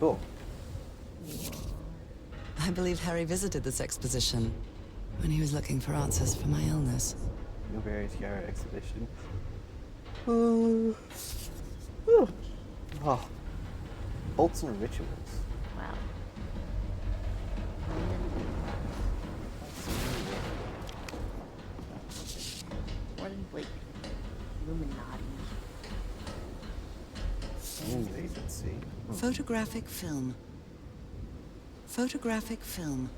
Cool. I believe Harry visited this exposition when he was looking for answers for my illness. Newberry Tiara exhibition. Oh. Wholesome rituals. Wow. More than like Illuminati. News agency. Photographic film. Photographic film.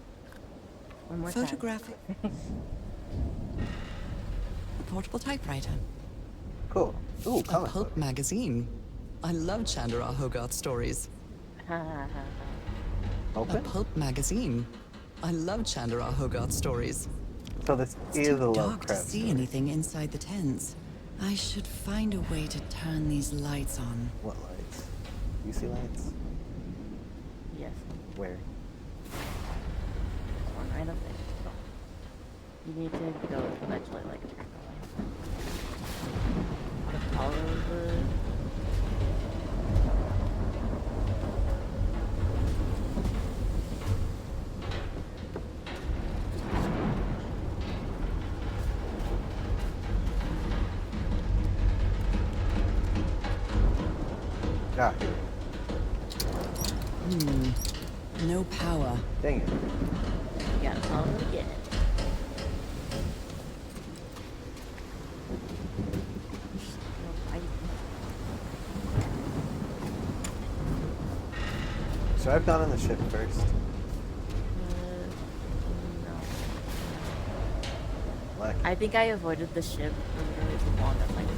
One more Photographic. A portable typewriter. Cool. Ooh, A comic pulp book. magazine. I love Chandra Hogarth stories. time. A Open? pulp magazine. I love Chandra Hogarth stories. So this It's is too a dark to Lovecraft see story. anything inside the tents. I should find a way to turn these lights on. What lights? UC lights? Yes. Where? One right up there. You need to go eventually, like, turn the lights. Follow the... Ah, here. No power. Dang it. You gotta follow it again. So I've gone on the ship first. No. Like, I think I avoided the ship for literally as long as I could.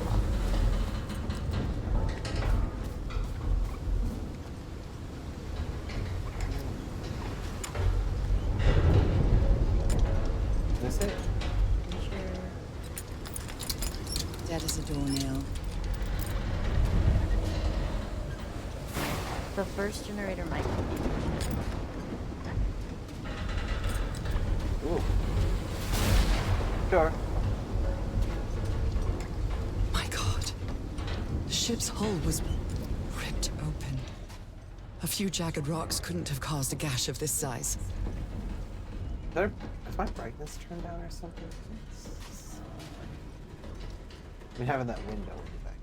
is this it? Pretty sure. Dead as a doornail. The first generator might be. Ooh. Sure. My God. The ship's hull was ripped open. A few jagged rocks couldn't have caused a gash of this size. Is my brightness turned down or something? I mean, having that window in the back.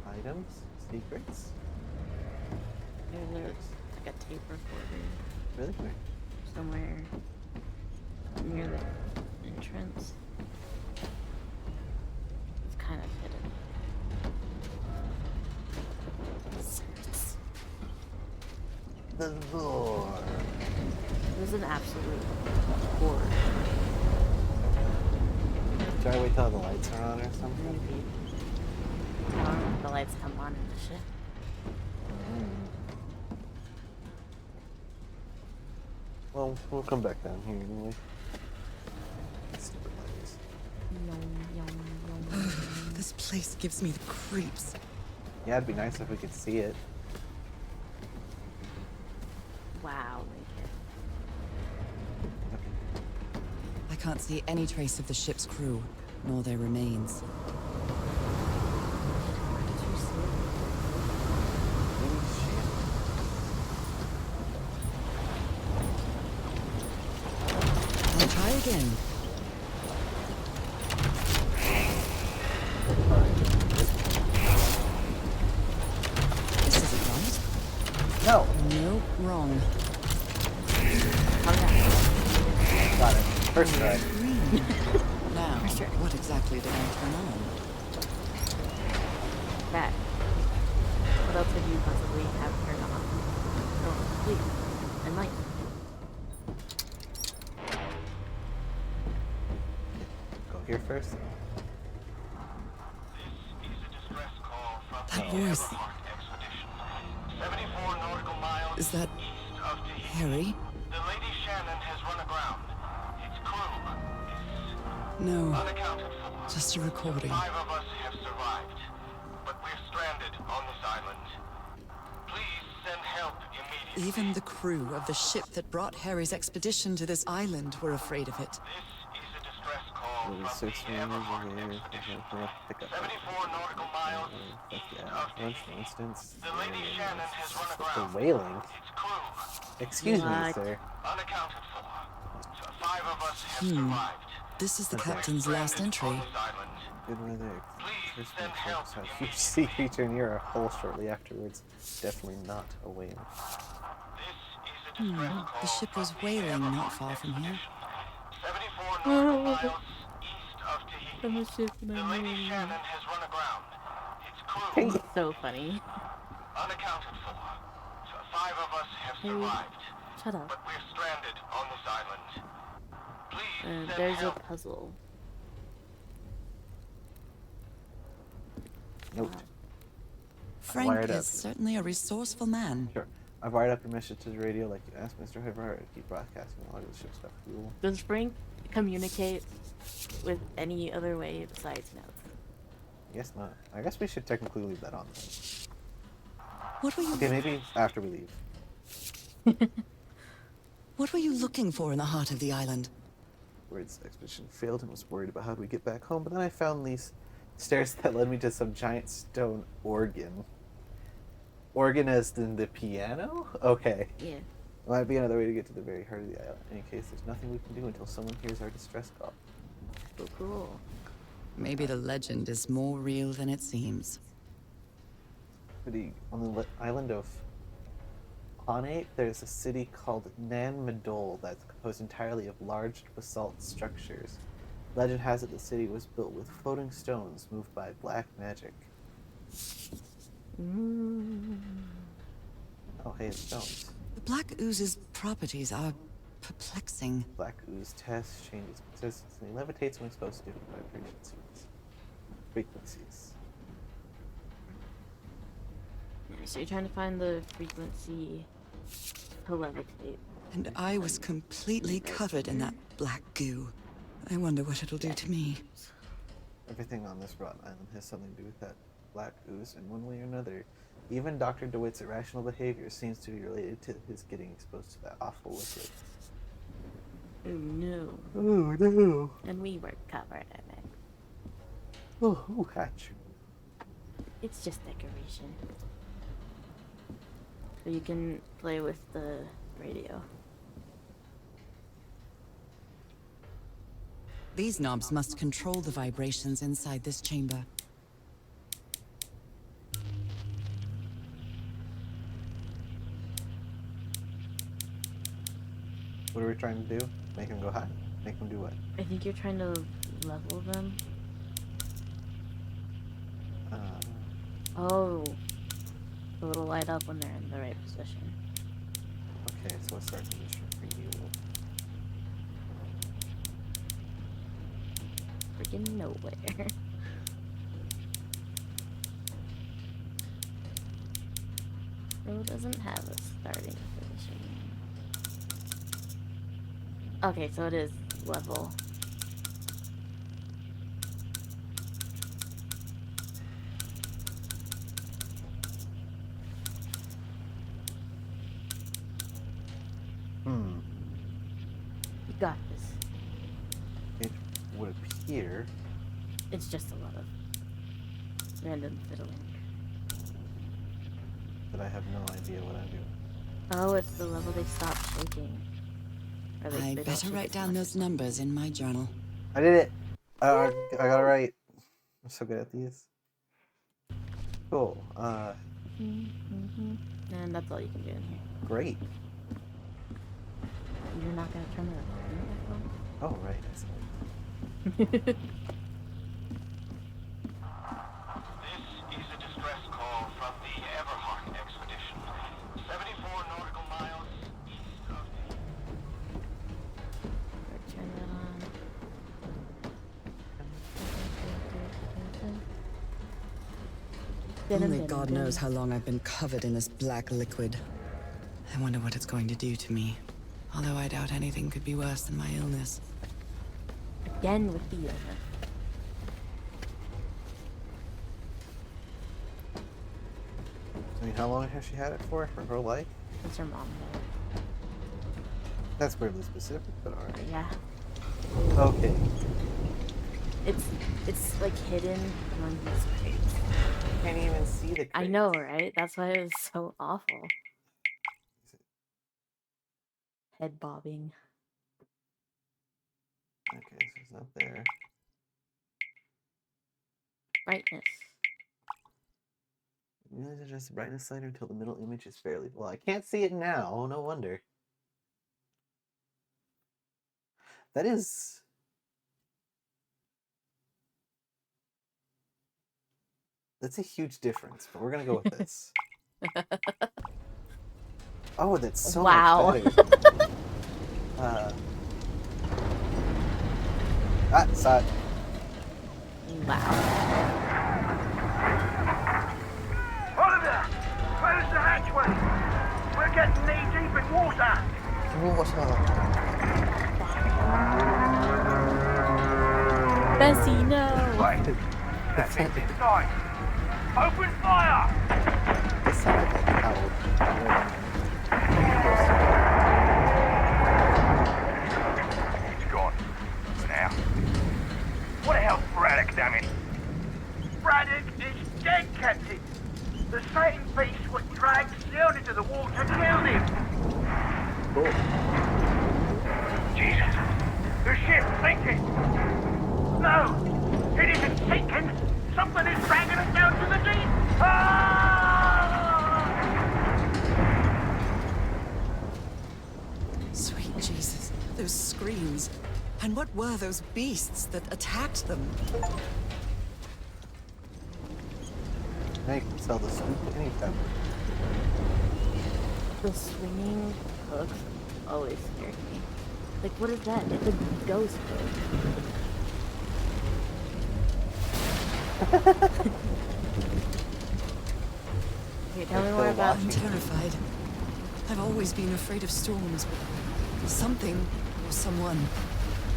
Items? Secrets? There's like a tape recorder Really quick. somewhere near the entrance. It's kind of hidden. The door. There's an absolute horror. Should I wait till the lights are on or something? Maybe. I don't know if the lights come on in the ship. Well, we'll come back down here anyway. Stupid lights. This place gives me the creeps. Yeah, it'd be nice if we could see it. Wow, Lincoln. I can't see any trace of the ship's crew, nor their remains. Did you see it? I'll try again. This isn't right. No! Nope, wrong. Oh, yeah. Got it. First try. Green. Now, For sure. what exactly did I turn on? That. What else could you possibly have turned on? Oh, sleep. And light. Go here first. That voice. Is that Harry? The Lady Shannon has run aground. Its crew is No, unaccounted for. just a recording. 5 of us have survived, but we're stranded on this island. Please send help immediately. Even the crew of the ship that brought Harry's expedition to this island were afraid of it. This is a distress call from Six the rooms Everhard over here. expedition. Pick up. 74 nautical miles Fuck east yeah. of Lunch, for Tahiti. instance. The Lady Shannon has run The aground. whaling. Its crew, Excuse me, What? sir. unaccounted for. 5 of us have survived. This is the Okay. captain's last Stranded entry. on this island. Good weather. Please First send one help saw a huge immediately. sea creature near a hole shortly afterwards. Definitely not a whale. This is a distress call The ship was from the wailing not Everhard far from here. expedition. 74 nautical miles east of Tahiti. I'm a ship and The I'm Lady waiting. Shannon has run aground. Its crew, It's so funny. unaccounted for. 5 of us have Hey, survived. shut up. But we're stranded on this island. Please send There's a help. puzzle. Note. Frank wired up. is certainly a resourceful man. Sure. I've wired up your message to the radio like you asked Mr. Hoover to keep broadcasting a lot of the ship stuff. Cool. Does Frank communicate with any other way besides notes? I guess not. I guess we should technically leave that on. What were you Okay, maybe after we leave. What were you looking for in the heart of the island? Word's expedition failed and was worried about how do we get back home, but then I found these stairs that led me to some giant stone organ. Organ as in the piano? Okay. Yeah. Might be another way to get to the very heart of the island. In any case, there's nothing we can do until someone hears our distress call. So cool. Maybe the legend is more real than it seems. On the island of Honate, there's a city called Nan Madol that's composed entirely of large basalt structures. Legend has it the city was built with floating stones moved by black magic. Oh, hey, it's stones. The black ooze's properties are perplexing. Black ooze tests changes consistency, levitates when exposed to different vibrations, frequencies. So you're trying to find the frequency to levitate. And I was completely covered in that black goo. I wonder what it'll do to me. Everything on this rotten island has something to do with that black ooze in one way or another. Even Dr. DeWitt's irrational behavior seems to be related to his getting exposed to that awful liquid. Oh no. Oh no. And we were covered in it. Oh, catch. It's just decoration. So you can play with the radio. These knobs must control the vibrations inside this chamber. What are we trying to do? Make him go high? Make him do what? I think you're trying to level them. Oh. So it'll light up when they're in the right position. Okay, so what's our position for you? Freaking nowhere. It doesn't have a starting position. Okay, so it is level. You got this. It would appear. It's just a lot of random fiddling. But I have no idea what I'm doing. Oh, it's the level they stop shaking. Or at least they I'd don't better shake write as down much. those numbers in my journal. I did it! I got it right. I'm so good at these. Cool. And that's all you can do in here. Great. You're not gonna turn the recording Oh, right. I see. This is a distress call from the Everhard expedition. 74 nautical miles east of the... back. Turn that on. Only God knows how long I've been covered in this black liquid. I wonder what it's going to do to me. Although I doubt anything could be worse than my illness. Again with the illness. I mean, how long has she had it for? Her whole life? Since her mom died. That's weirdly specific, but alright. Yeah. Okay. It's like hidden among these crates. Can't even see the crate. I know, right? That's why it was so awful. Head bobbing. Okay, so it's not there. Brightness. You need to adjust the brightness slider until the middle image is fairly... Well, I can't see it now. Oh, no wonder. That is... That's a huge difference, but we're gonna go with this. Oh, that's so Wow. much better. Saw it. Wow. Oliver, close the hatchway. We're getting knee deep in water. Bessie, no. Wait, that means it's time. Open fire! This sounded like Howard. It's gone. For now. What the hell, Braddock, damn it? Braddock is dead, Captain. The same beast what dragged Shield into the water killed him. Cool. Jesus. The ship's sinking. No, it isn't sinking. Something is dragging us down to the deep. Ah! Sweet Jesus, those screams. And what were those beasts that attacked them? Now you can sell the scoop anytime. The swinging hooks always scared me. Like, what is that? It's a ghost hook. Okay, tell me more about. I'm terrified. I've always been afraid of storms, but something or someone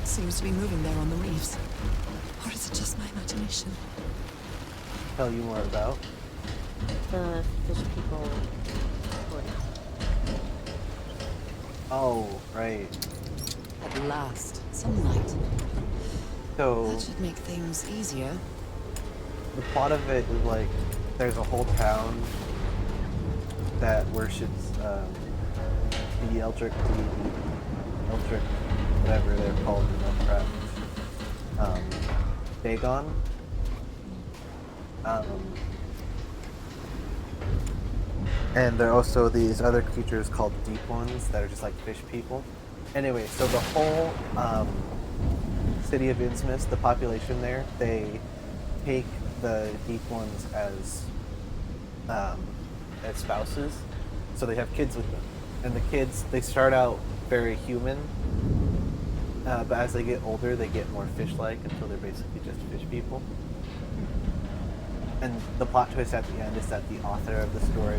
seems to be moving there on the reefs. Or is it just my imagination? Tell you more about. The fish people. Oh, right. At last, some light. So That should make things easier. the plot of it is like there's a whole town that worships the Eldritch deity, Eldritch, whatever they're called in Lovecraft. Dagon. And there are also these other creatures called Deep Ones that are just like fish people. Anyway, so the whole city of Innsmouth, the population there, they take the Deep Ones as spouses. So they have kids with them. And the kids, they start out very human, but as they get older, they get more fish-like until they're basically just fish people. And the plot twist at the end is that the author of the story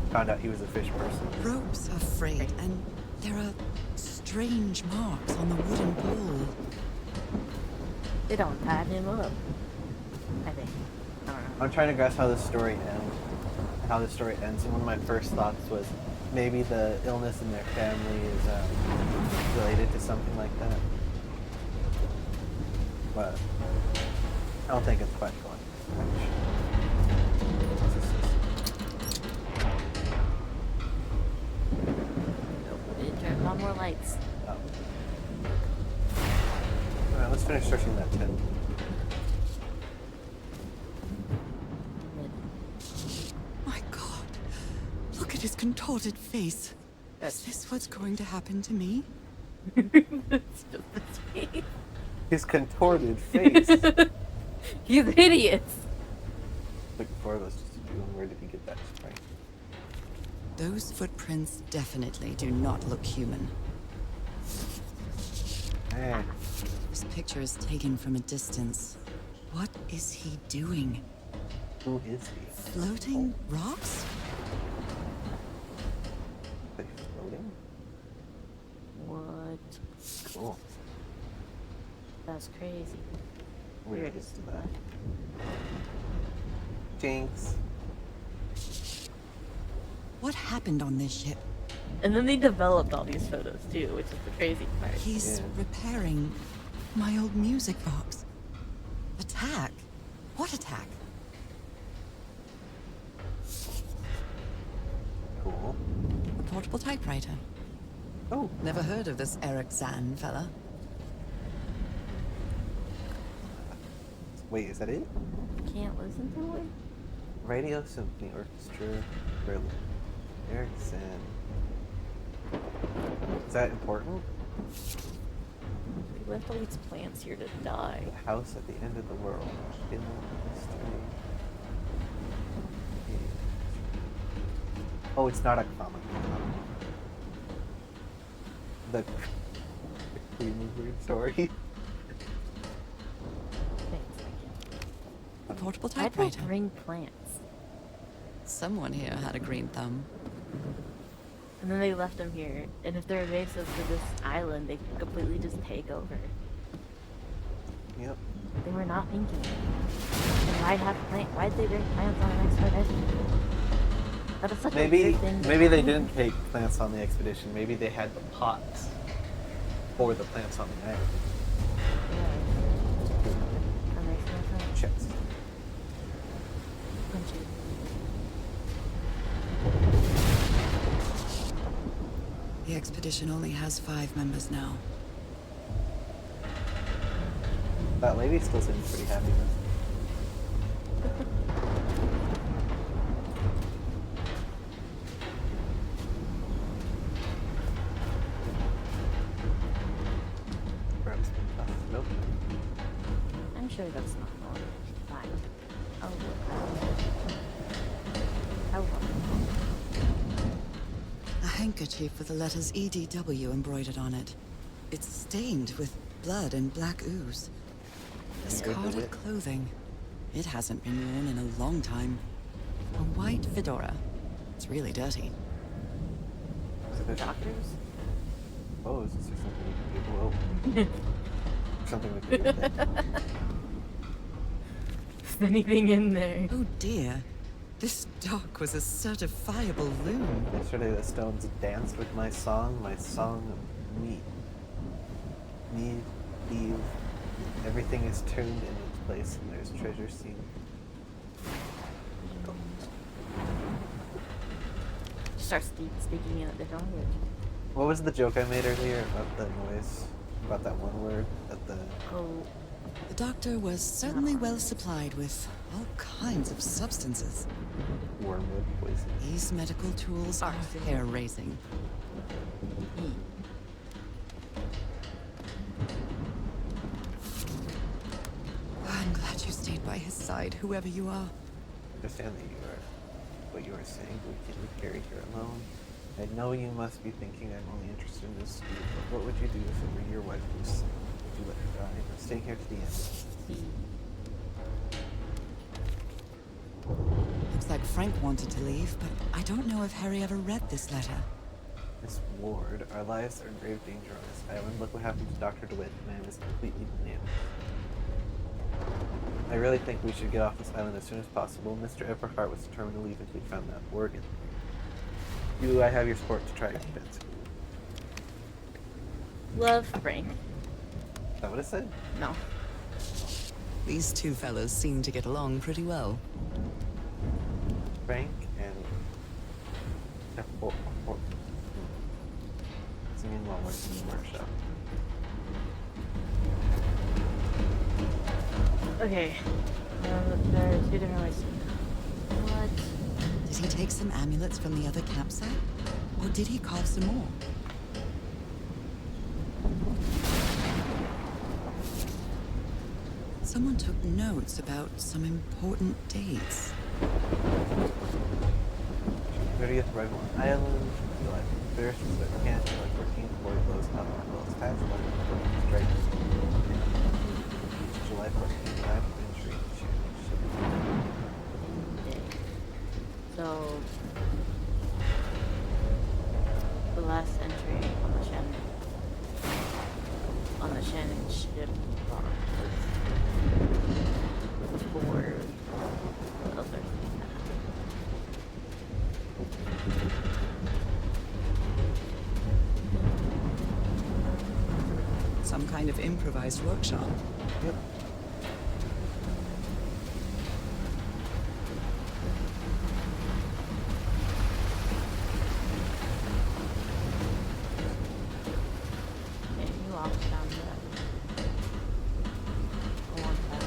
found out he was a fish person. Ropes are frayed, and there are strange marks on the wooden pole. They don't tie him up. I think. I don't know. I'm trying to grasp how this story ends. And one of my first thoughts was maybe the illness in their family is related to something like that. But I don't think it's quite going. It turned on more lights. Oh. Alright, let's finish searching that tent. My God, look at his contorted face. Is this what's going to happen to me? It's just his face. His contorted face. He's hideous. Like before was just doing, where did he get that strength? Those footprints definitely do not look human. Hey, This picture is taken from a distance. What is he doing? who is he? Floating rocks? Like floating? What? Cool. That's crazy. Weird is that. Jinx. What happened on this ship? And then they developed all these photos too, which is the crazy part. He's Yeah. repairing My old music box. Attack? What attack? Cool. A portable typewriter. Oh, Never heard of this Eric Zan fella. wait, is that it? Can't listen to it? Radio Symphony Orchestra, Berlin. Erickson. Is that important? We left all these plants here to die. The house at the end of the world. In history. Oh, it's not a comic. The creamy weird story. Thanks, A portable I don't typewriter. bring plants. Someone here had a green thumb. And then they left them here. And if they're invasive to this island, they can completely just take over. Yep. They were not thinking. And why'd they bring plants on an expedition? That is such a Maybe weird thing. maybe they didn't take plants on the expedition. Maybe they had the pots for the plants on the island. That makes no sense. Chest. Punch it. The expedition only has 5 members now. That lady still seems pretty happy though. Perhaps nope. I'm sure that's not normal. Fine. Oh, look. A handkerchief with the letters EDW embroidered on it. It's stained with blood and black ooze. Discarded clothing. It hasn't been worn in a long time. A white fedora. It's really dirty. Is it Doctors? Oh, is there something we can do? Oh. Something we can do with it. Is anything in there? Oh dear. This dock was a certifiable loon. Yesterday the stones danced with my song of me. Me, Eve. Everything is turned in its place and there's treasure seen. Start speaking in a different language. What was the joke I made earlier about the noise? About that one word at the... Oh, The doctor was certainly well supplied with all kinds of substances. wormwood poison? These medical tools are Arsenic. hair-raising. I'm glad you stayed by his side, whoever you are. I understand that what you are saying, we can't be carried here alone. I know you must be thinking I'm only interested in this school, but what would you do if it were your wife who was sick? Would you let her die? I'm staying here to the end. Looks like Frank wanted to leave, but I don't know if Harry ever read this letter. Miss Ward, our lives are in grave danger on this island. Look what happened to Dr. DeWitt. The man is completely bananas. I really think we should get off this island as soon as possible. Mr. Everhart was determined to leave until he found that organ. I have your support to try your defense. love Frank. Is that what it said? No. These two fellows seem to get along pretty well. Frank and... Singing while working in the workshop. Okay. There are 2 different ways. What? Did he take some amulets from the other campsite? Or did he carve some more? Someone took notes about some important dates. 30th arrival on island, July 1st, but can't, July 14th, Lloyd blows up and blows past, July 14th, strike. July 14th, lab entry, So, the last entry on the Shannon ship log was for what else there? Some kind of improvised workshop. Yep. Yeah, you walked down that. Go on back.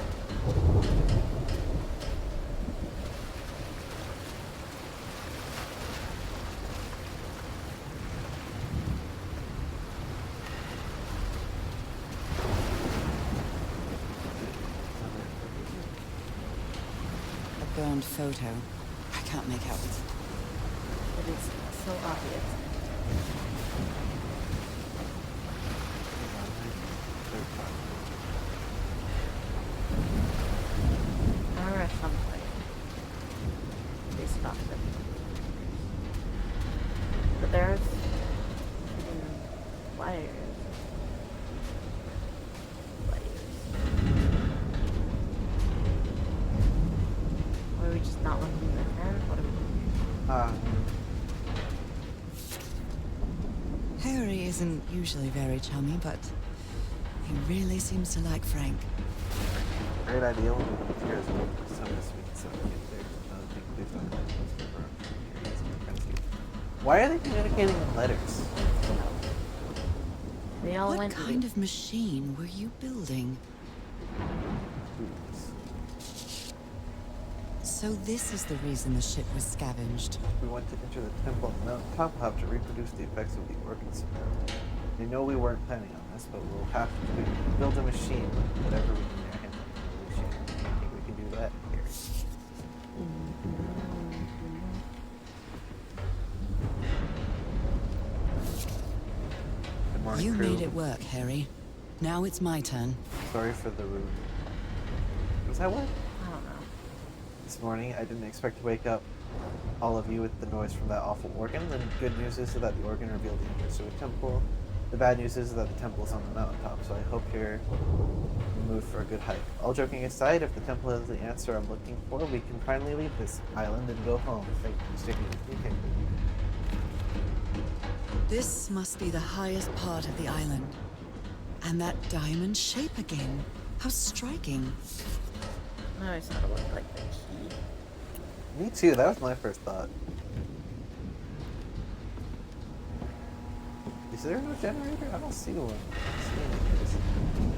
A burned photo. I can't make out. It is so obvious. I remember at some point they stopped it. But there's wires. Or are we just not looking at them? What are we doing? Harry isn't usually very chummy, but he really seems to like Frank. Great idea when we get here as well. Some of this week, so there's another thing to do. So I'm curious what friends do. Why are they communicating in letters? They all What went kind of machine were you building? Oops. So this is the reason the ship was scavenged. If we want to enter the temple on the mountaintop, we'll have to reproduce the effects of the organ scenario. We know we weren't planning on this, but we'll have to build a machine with whatever we can lay our hands on. I think we can do that here. Good morning, You crew. made it work, Harry. Now it's my turn. Sorry for the rude. Was that what? I don't know. This morning, I didn't expect to wake up all of you with the noise from that awful organ. The good news is that the organ revealed the entrance to a temple. The bad news is that the temple is on the mountaintop, so I hope you're in the mood for a good hike. All joking aside, if the temple is the answer I'm looking for, we can finally leave this island and go home. Thank you for sticking with me, Henry. This must be the highest part of the island. And that diamond shape again. How striking. No, it's not look like the key. Me too, that was my first thought. Is there no generator? I don't see one. I don't see any.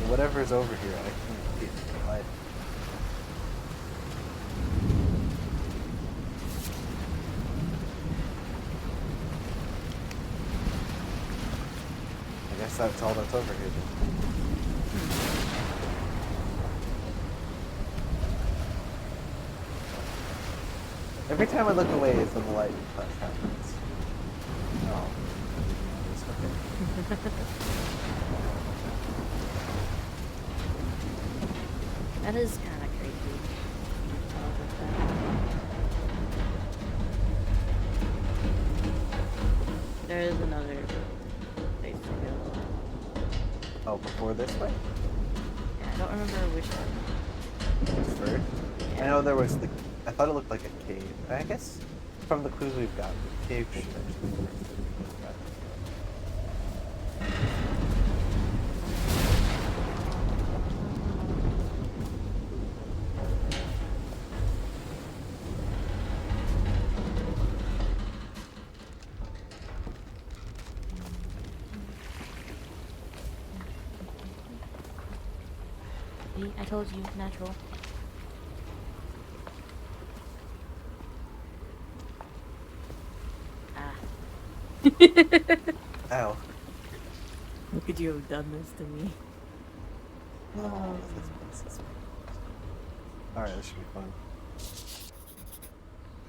Whatever's over here, I can't get in the light. I guess that's all that's over here then. Every time I look away is when the light flash happens. Oh. It's okay. That is kind of creepy. I look at that. There is another place to go. Oh, before this way? Yeah, I don't remember which one. This first? I know there was the... I thought it looked like a cave. I guess from the clues we've got, the cave should actually be first. See, I told you, natural. Ow. How could you have done this to me? Oh, this. Alright, this should be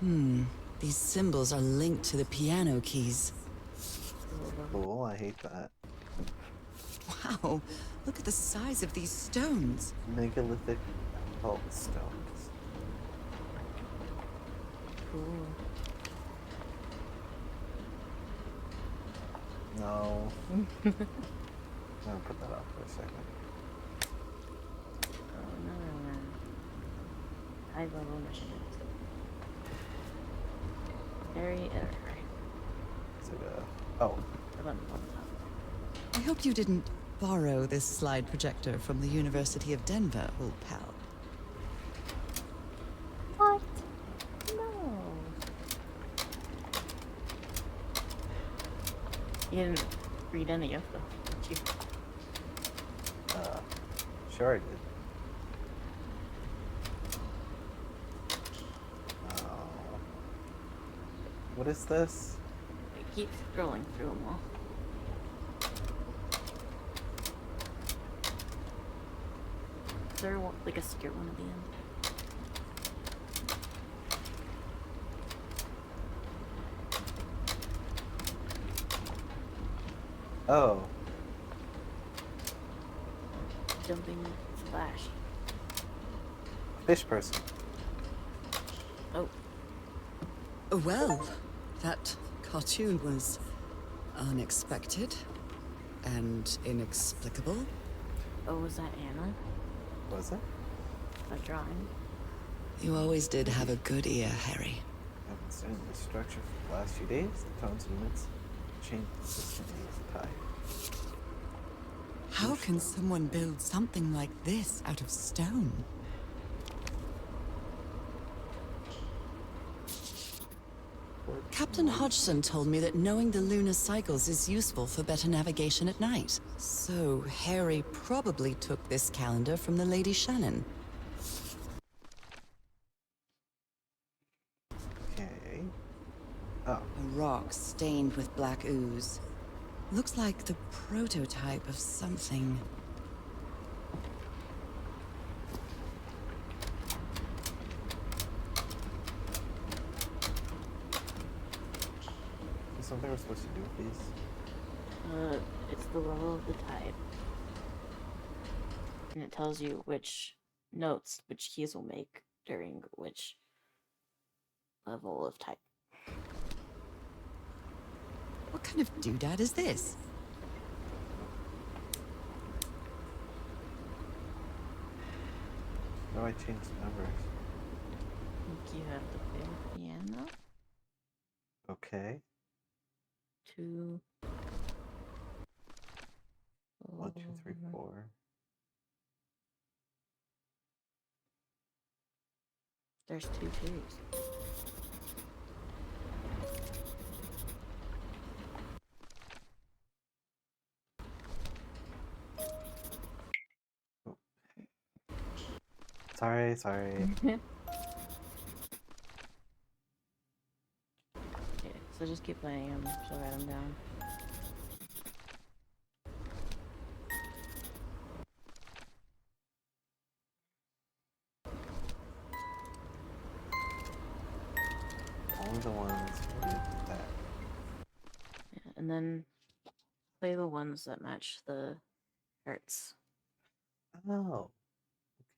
fun. These symbols are linked to the piano keys. Cool, I hate that. Wow, look at the size of these stones. Megalithic occult stones. Cool. No. I'm gonna put that off for a second. Oh, another one. High level mission. Harry Editor. Is it a... Oh, The button on top. I hope you didn't borrow this slide projector from the University of Denver, old pal. What? No. You didn't read any of them, did you? sure I did. Oh. What is this? I keep scrolling through them all. Is there like a secret one at the end? Oh. Jumping Flash. Fish person. Oh, Well, that cartoon was unexpected and inexplicable. oh, was that Anna? Was it? A drawing? You always did have a good ear, Harry. I've been studying the structure for the last few days. The tones and units change consistently with time. How can someone build something like this out of stone? Captain Hodgson told me that knowing the lunar cycles is useful for better navigation at night. So Harry probably took this calendar from the Lady Shannon. Okay. Oh. A rock stained with black ooze. Looks like the prototype of something. Is something we're supposed to do with these? It's the level of the type. And it tells you which notes, which keys will make during which level of type. What kind of doodad is this? How do I change the numbers? I think you have to play the piano. Okay. 2, 1, 2, 3, 4. There's 2 twos. Sorry, sorry. Okay, so just keep playing them. She'll write them down. Only the ones with that. Yeah, and then play the ones that match the hertz. Oh.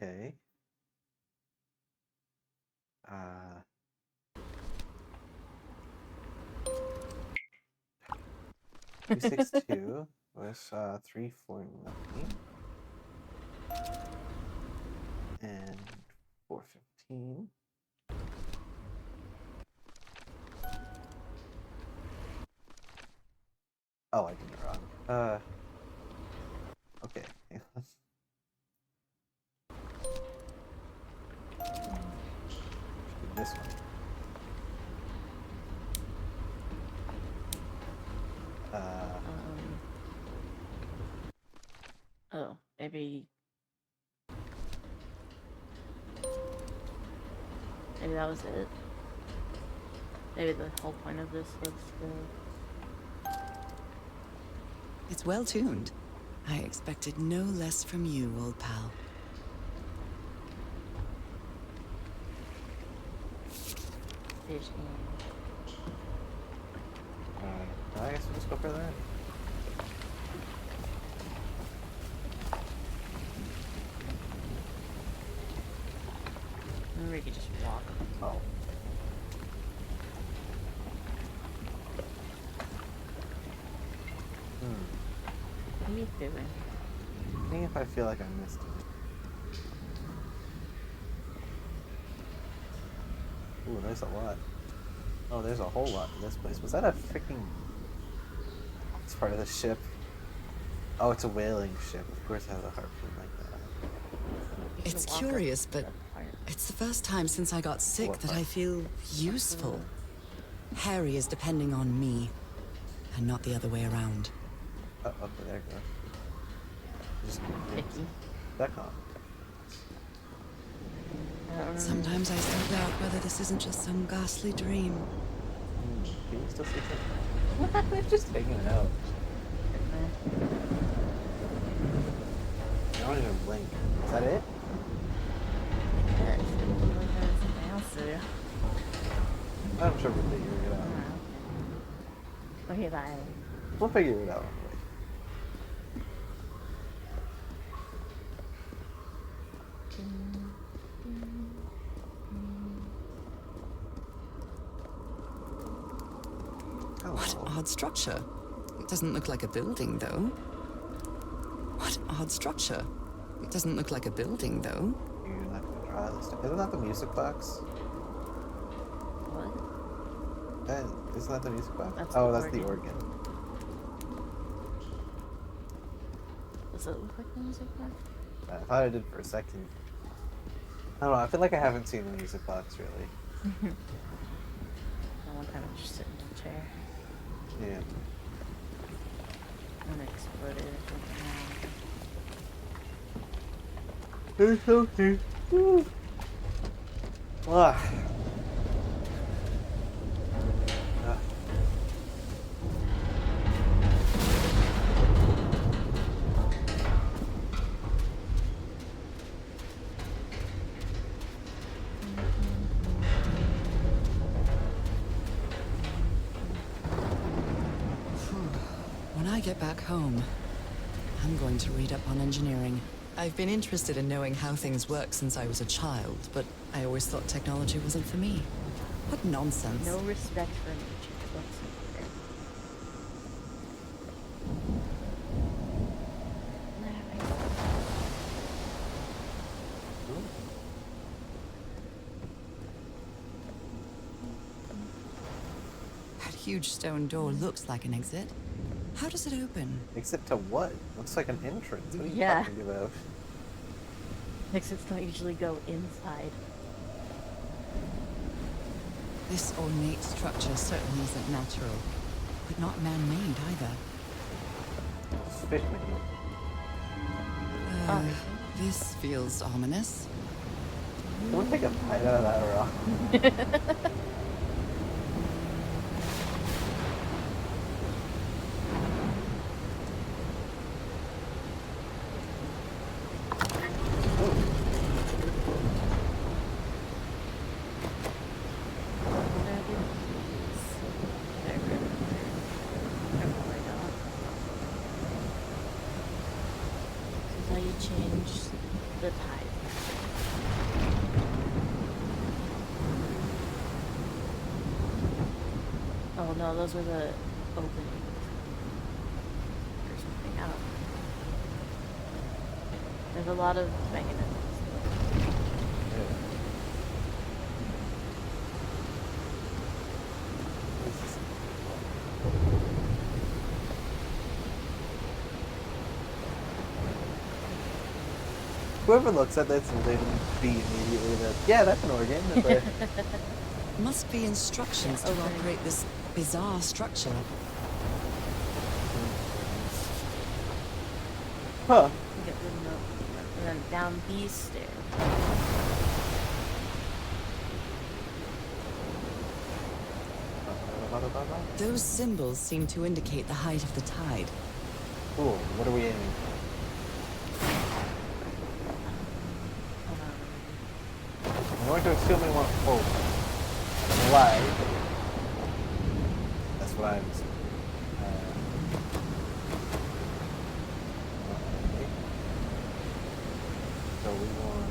Okay. Uh. 262 with 349 and 415. Oh, I did it wrong. Okay. Hang on. Should do this one. Oh, maybe that was it. Maybe the whole point of this was the... It's well tuned. I expected no less from you, old pal. fish I guess we'll just go for that. and we could just walk. Oh. What are you doing? Seeing if I feel like I missed it. Ooh, there's a lot. Oh, there's a whole lot in this place. Was that a freaking... It's part of the ship. Oh, it's a whaling ship. Of course it has a harpoon like that. You should It's walk up curious, to but the fire. it's the first time since I got sick What that part? I feel useful. Harry is depending on me, and not the other way around. Oh, okay, there it goes. Just Icky. back on. I don't remember. Sometimes I still doubt whether this isn't just some ghastly dream. Can you still see something? They're just hanging out. They don't even blink. Is that it? Yeah, it should be like there's something else to do. I'm sure we'll figure it out. Okay, bye. We'll figure it out. What odd structure. It doesn't look like a building, though. What odd structure. It doesn't look like a building, though. You're not gonna draw this stuff. Isn't that the music box? What? Isn't that the music box? That's Oh, the that's the organ. Does it look like the music box? I thought I did for a second. I don't know, I feel like I haven't seen the music box really. I one time I just sit in a chair Yeah. and it exploded or something. It's okay. Woo. Ah. Ah. When I get back home, I'm going to read up on engineering. I've been interested in knowing how things work since I was a child, but I always thought technology wasn't for me. What nonsense. No respect for nature whatsoever. That huge stone door looks like an exit. How does it open? Exit to what? Looks like an entrance. What are you Yeah. talking about? Exits don't usually go inside. This ornate structure certainly isn't natural, but not man-made either. It's fish menu. This feels ominous. Someone take a bite out of that rock. Change the tide. Oh no, those were the openings. There's something out. There's a lot of mechanisms. Whoever looks at this will then be immediately that, yeah, that's an organ. But Must be instructions to operate this bizarre structure. huh. Get the note, and then down these stairs. Those symbols seem to indicate the height of the tide. Cool. What are we aiming for? I'm going to assume we want hope. Why? That's what I'm assuming. Okay. So we want...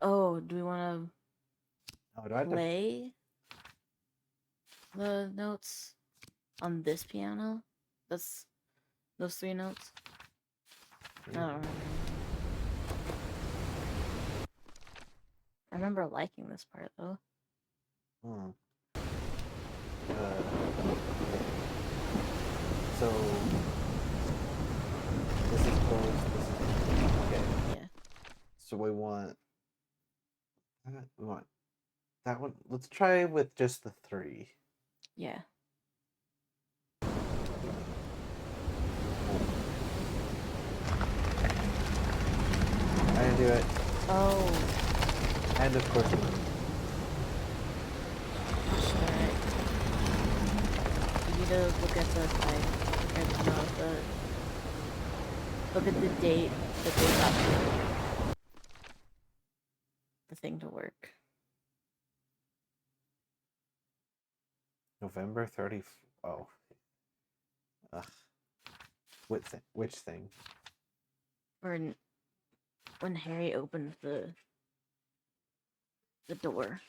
Oh, do we want Oh, do I to have to... play the notes on this piano? That's those 3 notes? I don't remember. I remember liking this part though. Hmm. Okay. So this is closed. This is okay. Yeah. So we want that one. Let's try with just the 3. Yeah. I didn't do it. Oh. And of course. Alright. You need to look at the time. Or no, look at the date that they got the thing to work. November 30th. Oh. Ugh. Which thing? When Harry opened the door.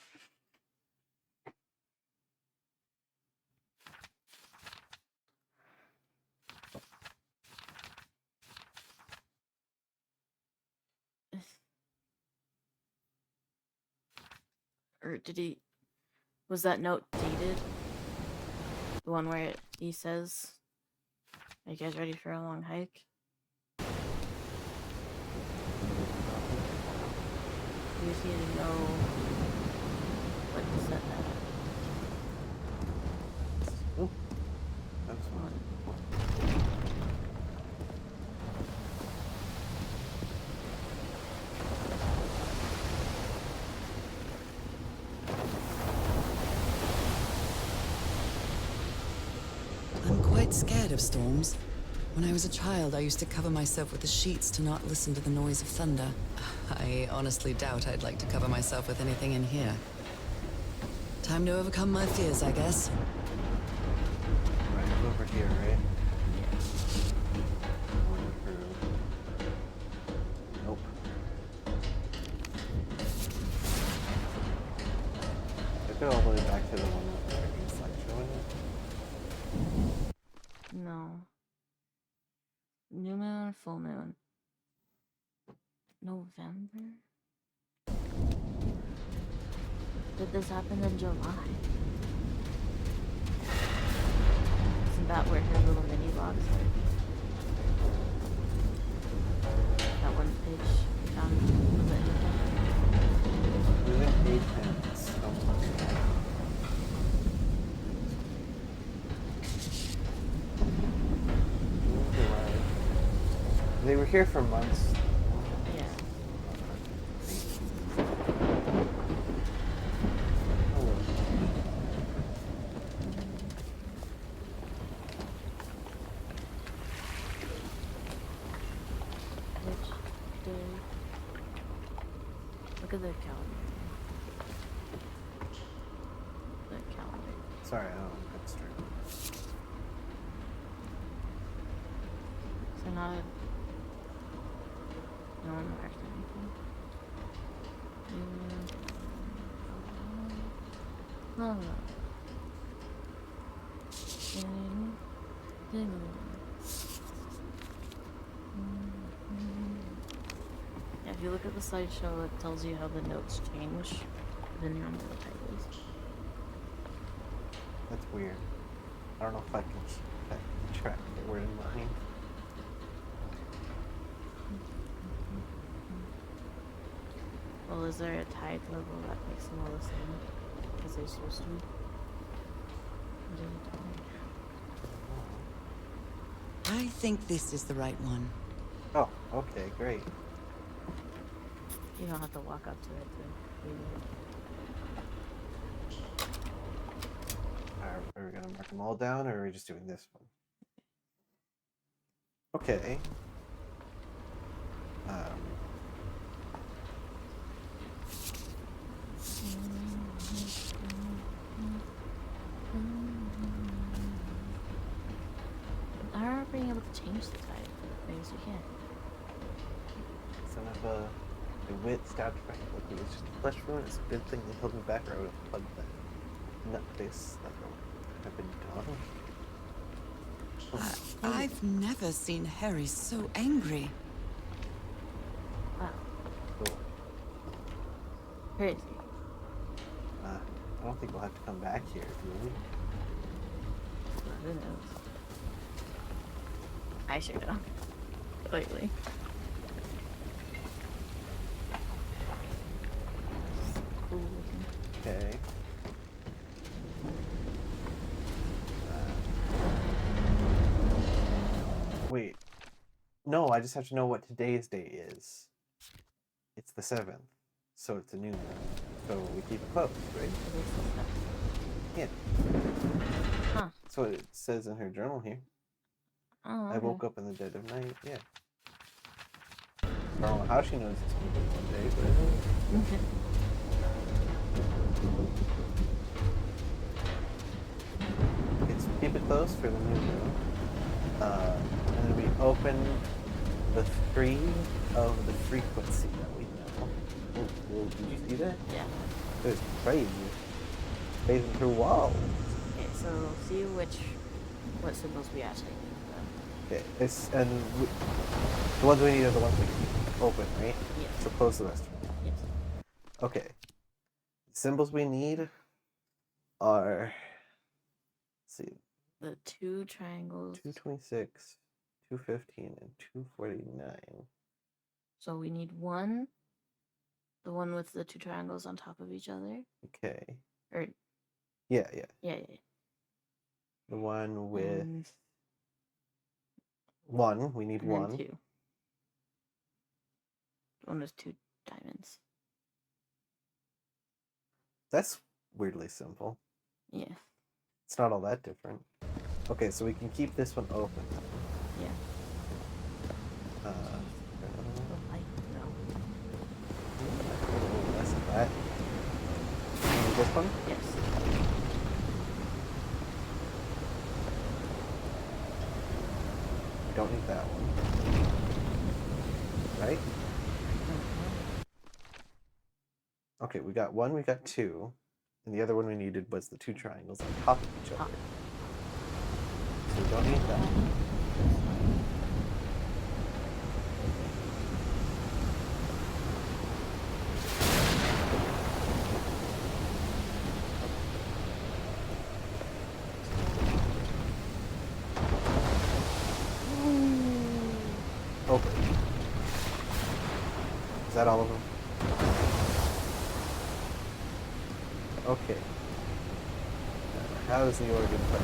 Or did he... Was that note dated? The one where he says, "Are you guys ready for a long hike?" You just need to know what he said that. Oh, that's one. I'm quite scared of storms. When I was a child, I used to cover myself with the sheets to not listen to the noise of thunder. I honestly doubt I'd like to cover myself with anything in here. Time to overcome my fears, I guess. Right, over here, right? Going through. Nope. Took it all the way back to the one with the freaking slideshow in it. No. New moon, full moon. November? Did this happen in July? Isn't that where her little mini vlogs are? That one page we found was it? Moving page ends. They were here for months. Yeah. Oh, Which day? Look at the calendar. The calendar. sorry, I don't know. That's true. So not no one marked anything. No. Yeah, if you look at the slideshow, it tells you how the notes change depending on where the type is. That's weird. I don't know if I can keep that track that we're in mind. Well, is there a tide level that makes them all the same? Because they're supposed to be. What is it doing? I think this is the right one. Oh, okay, great. You don't have to walk up to it to read it. Are we gonna mark them all down, or are we just doing this one? Okay. I remember being able to change the type, but things you can't. Son of a wit stabbed right. Look, it was just a flesh wound. It's a good thing they held me back, or I would have plugged that nut face. That would have been done. I've never seen Harry so angry. Wow. Cool. Crazy. I don't think we'll have to come back here, do we? Who knows? I sure don't. Lately. Cool looking. Okay. Wait. No, I just have to know what today's day is. It's the 7th. So it's a new moon. So we keep it closed, right? Yeah. Huh. That's what it says in her journal here. Oh, okay. I woke up in the dead of night, yeah. I don't know how she knows it's going to be one day, but it is. It's keep it closed for the new moon. And then we open the 3 of the frequency that we know. Oh, did you see that? Yeah. It was crazy. Phasing through walls. Okay, so see what symbols we actually need Okay, the ones we need are the ones we keep open, right? then. Yes. So close the rest of them. Yes. Okay. The symbols we need are, let's see, The 2 triangles. 226, 215, and 249. So we need one. The one with the 2 triangles on top of each other. Okay. Or Yeah. yeah. The one with And one, we need and one. then 2. The one with 2 diamonds. That's weirdly simple. Yeah. It's not all that different. Okay, so we can keep this one open. Yeah. Uh, Light, no. less of that. You need this one? Yes. We don't need that one. Right? Okay, we got 1, we got 2. And the other one we needed was the 2 triangles on top of each other. So we don't need that. Open. Is that all of them? Okay. How is the organ played?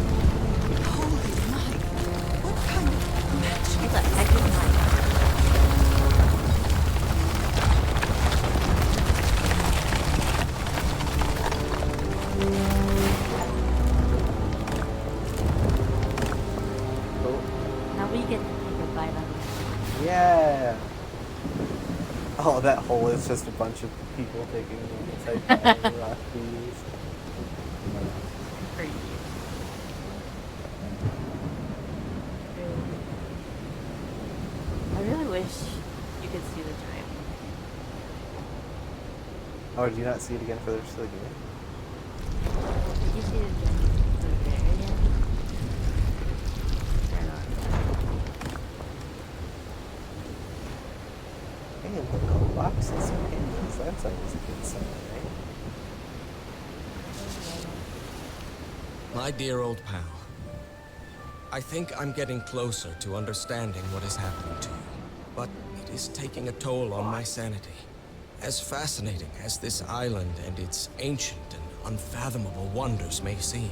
Holy night! What kind of magic? What the heck is mine? Oh, Now we get to take a bite out of yeah! Oh, that hole is just a bunch of people taking inside down rock bees. it for you. I really wish you could see the time. Oh, did you not see it again for the rest of the game? Did you see it again at the very end? Or not? Hey, look, a box and some candles. That's always a good sign, right? My dear old pal, I think I'm getting closer to understanding what is happening to you, but it is taking a toll on my sanity. As fascinating as this island and its ancient and unfathomable wonders may seem,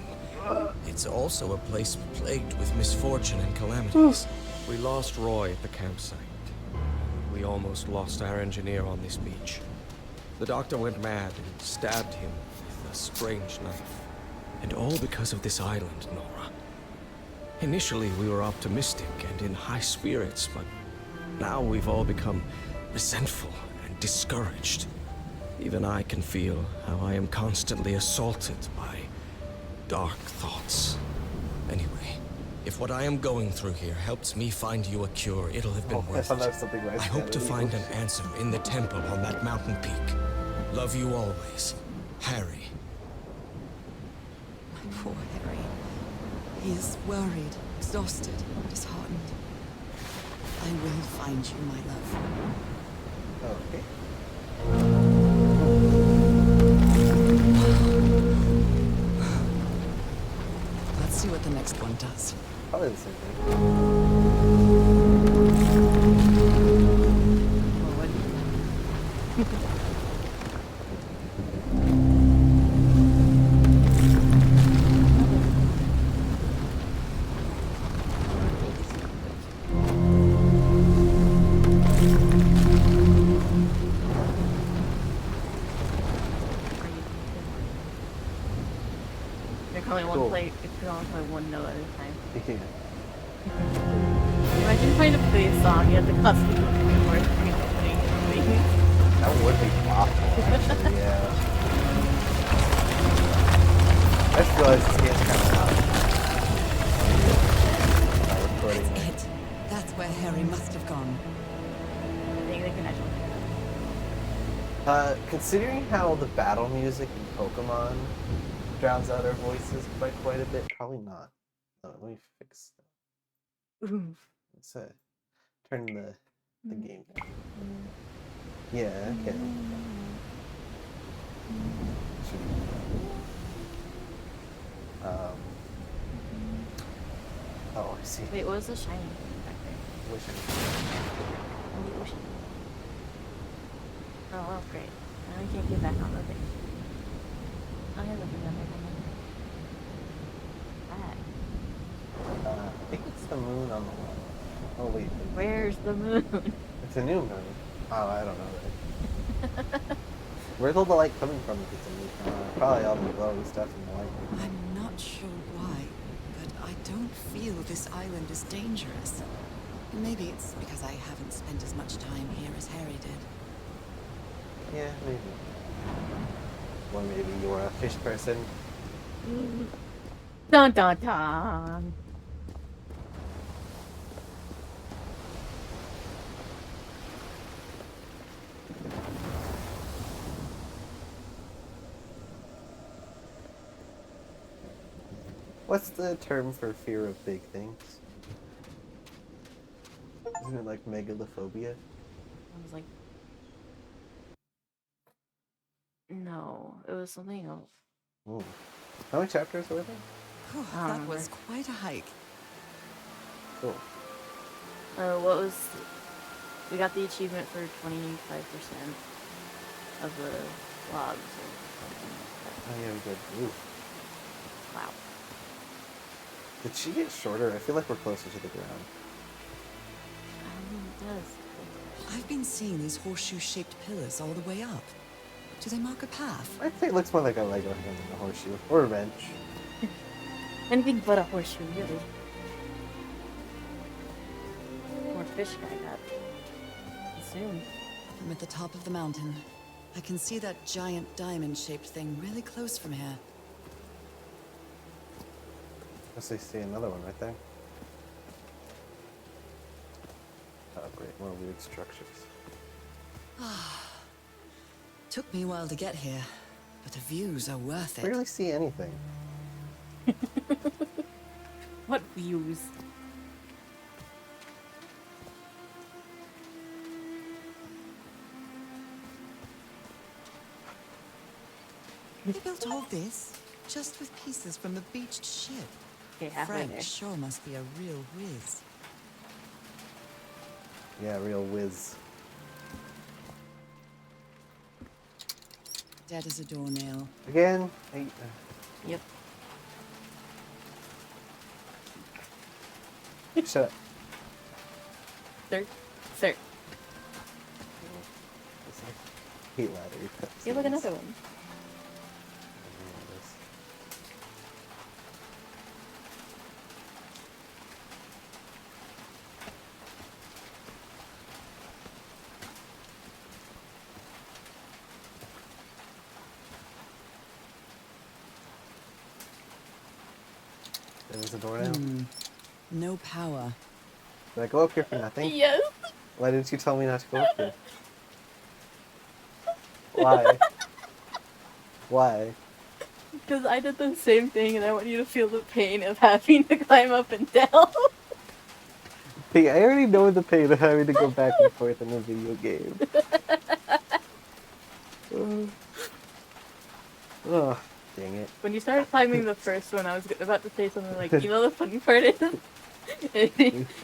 it's also a place plagued with misfortune and calamities. We lost Roy at the campsite. We almost lost our engineer on this beach. The doctor went mad and stabbed him with a strange knife. And all because of this island, Nora. Initially, we were optimistic and in high spirits, but now we've all become resentful and discouraged. Even I can feel how I am constantly assaulted by dark thoughts. Anyway, if what I am going through here helps me find you a cure, it'll have been Oh, I worth thought that it. was something right. I hope to find an answer in the temple on that mountain peak. Love you always, Harry. My poor Harry. He is worried, exhausted, disheartened. I will find you, my love. Okay. Let's see what the next one does. Probably the same thing. There can only one Cool. play. It can only play one note at a time. Yeah. Imagine trying to play a song, you have to constantly look at the words between opening and ending. That would be awful, actually, yeah. I just realized this game's kind of loud. Recording That's it. That's where Harry must have gone. I think they can actually. Considering how the battle music in Pokemon drowns out our voices by quite a bit, probably not. Oh, let me fix that. Let's turn the game down. Yeah, okay. Should be oh, I see. Wait, what was the shining thing back there? Wishing. In the ocean. Oh, well, great. Now we can't get back on the thing. Oh, yeah, look, another one. I think it's the moon on the left. Oh, wait. Where's the moon? It's a new moon. Oh, I don't know. Where's all the light coming from if it's a moon? Probably all the glowy stuff in the light. I'm not sure why, but I don't feel this island is dangerous. Maybe it's because I haven't spent as much time here as Harry did. Yeah, maybe. Or maybe you're a fish person. Dun dun dun! What's the term for fear of big things? Isn't it like megalophobia? I was like, no, it was something else. Ooh. How many chapters were there? Whew, that was quite a hike. Cool. What was? We got the achievement for 25% of the logs or something like Oh yeah, we did. Ooh. that. Wow. Did she get shorter? I feel like we're closer to the ground. I mean, it does. I've been seeing these horseshoe-shaped pillars all the way up. Do they mark a path? I'd say it looks more like a Lego hand than a horseshoe. Or a wrench. Anything but a horseshoe, really. More fish guy got. Soon. I'm at the top of the mountain. I can see that giant diamond-shaped thing really close from here. Unless I see another one right there. Oh great, more weird structures. Took me a while to get here, but the views are worth it. Barely see anything. What views? They built all this just with pieces from the beached ship. Okay, halfway Frank there. sure must be a real whiz. Yeah, real whiz. Dead as a doornail. Again? Yep. Shut up. Sir. Sir. It's like hate ladder cuts. See, look, another one. There's a door now. No power. Did I go up here for nothing? Yes. Why didn't you tell me not to go up here? Why? Why? Because I did the same thing, and I want you to feel the pain of having to climb up and down. Hey, I already know the pain of having to go back and forth in a video game. Oh, dang it. When you started climbing the first one, I was about to say something like, you know, the funny part is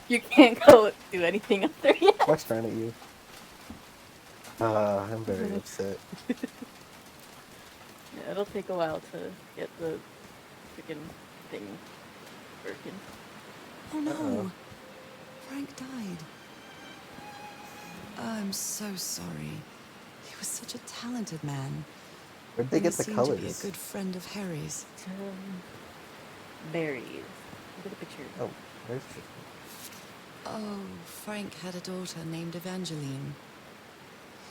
you can't go do anything up there yet. What's trying at you? I'm very upset. Yeah, it'll take a while to get the freaking thing working. Oh no! Uh-oh. Frank died. I'm so sorry. He was such a talented man. Where'd they And get he the seemed colors? to be a good friend of Harry's. Berries. Look at the picture. Oh, where's the... Oh, Frank had a daughter named Evangeline.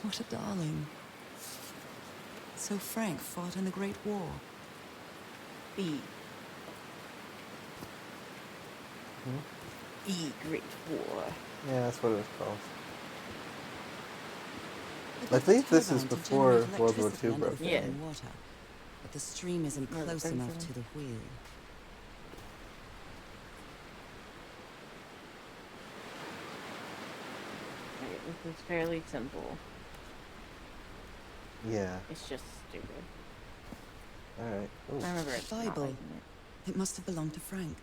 What a darling. So Frank fought in the Great War. The Great War. Yeah, that's what it was called. I'd I like think the this is turbine to before generate World War electricity II under broke the Yeah. flowing water, but the stream isn't No, close that's enough frozen. to the wheel. Okay, this is fairly simple. Yeah. It's just stupid. Alright. I remember The it's not Bible. liking it. It must have belonged to Frank.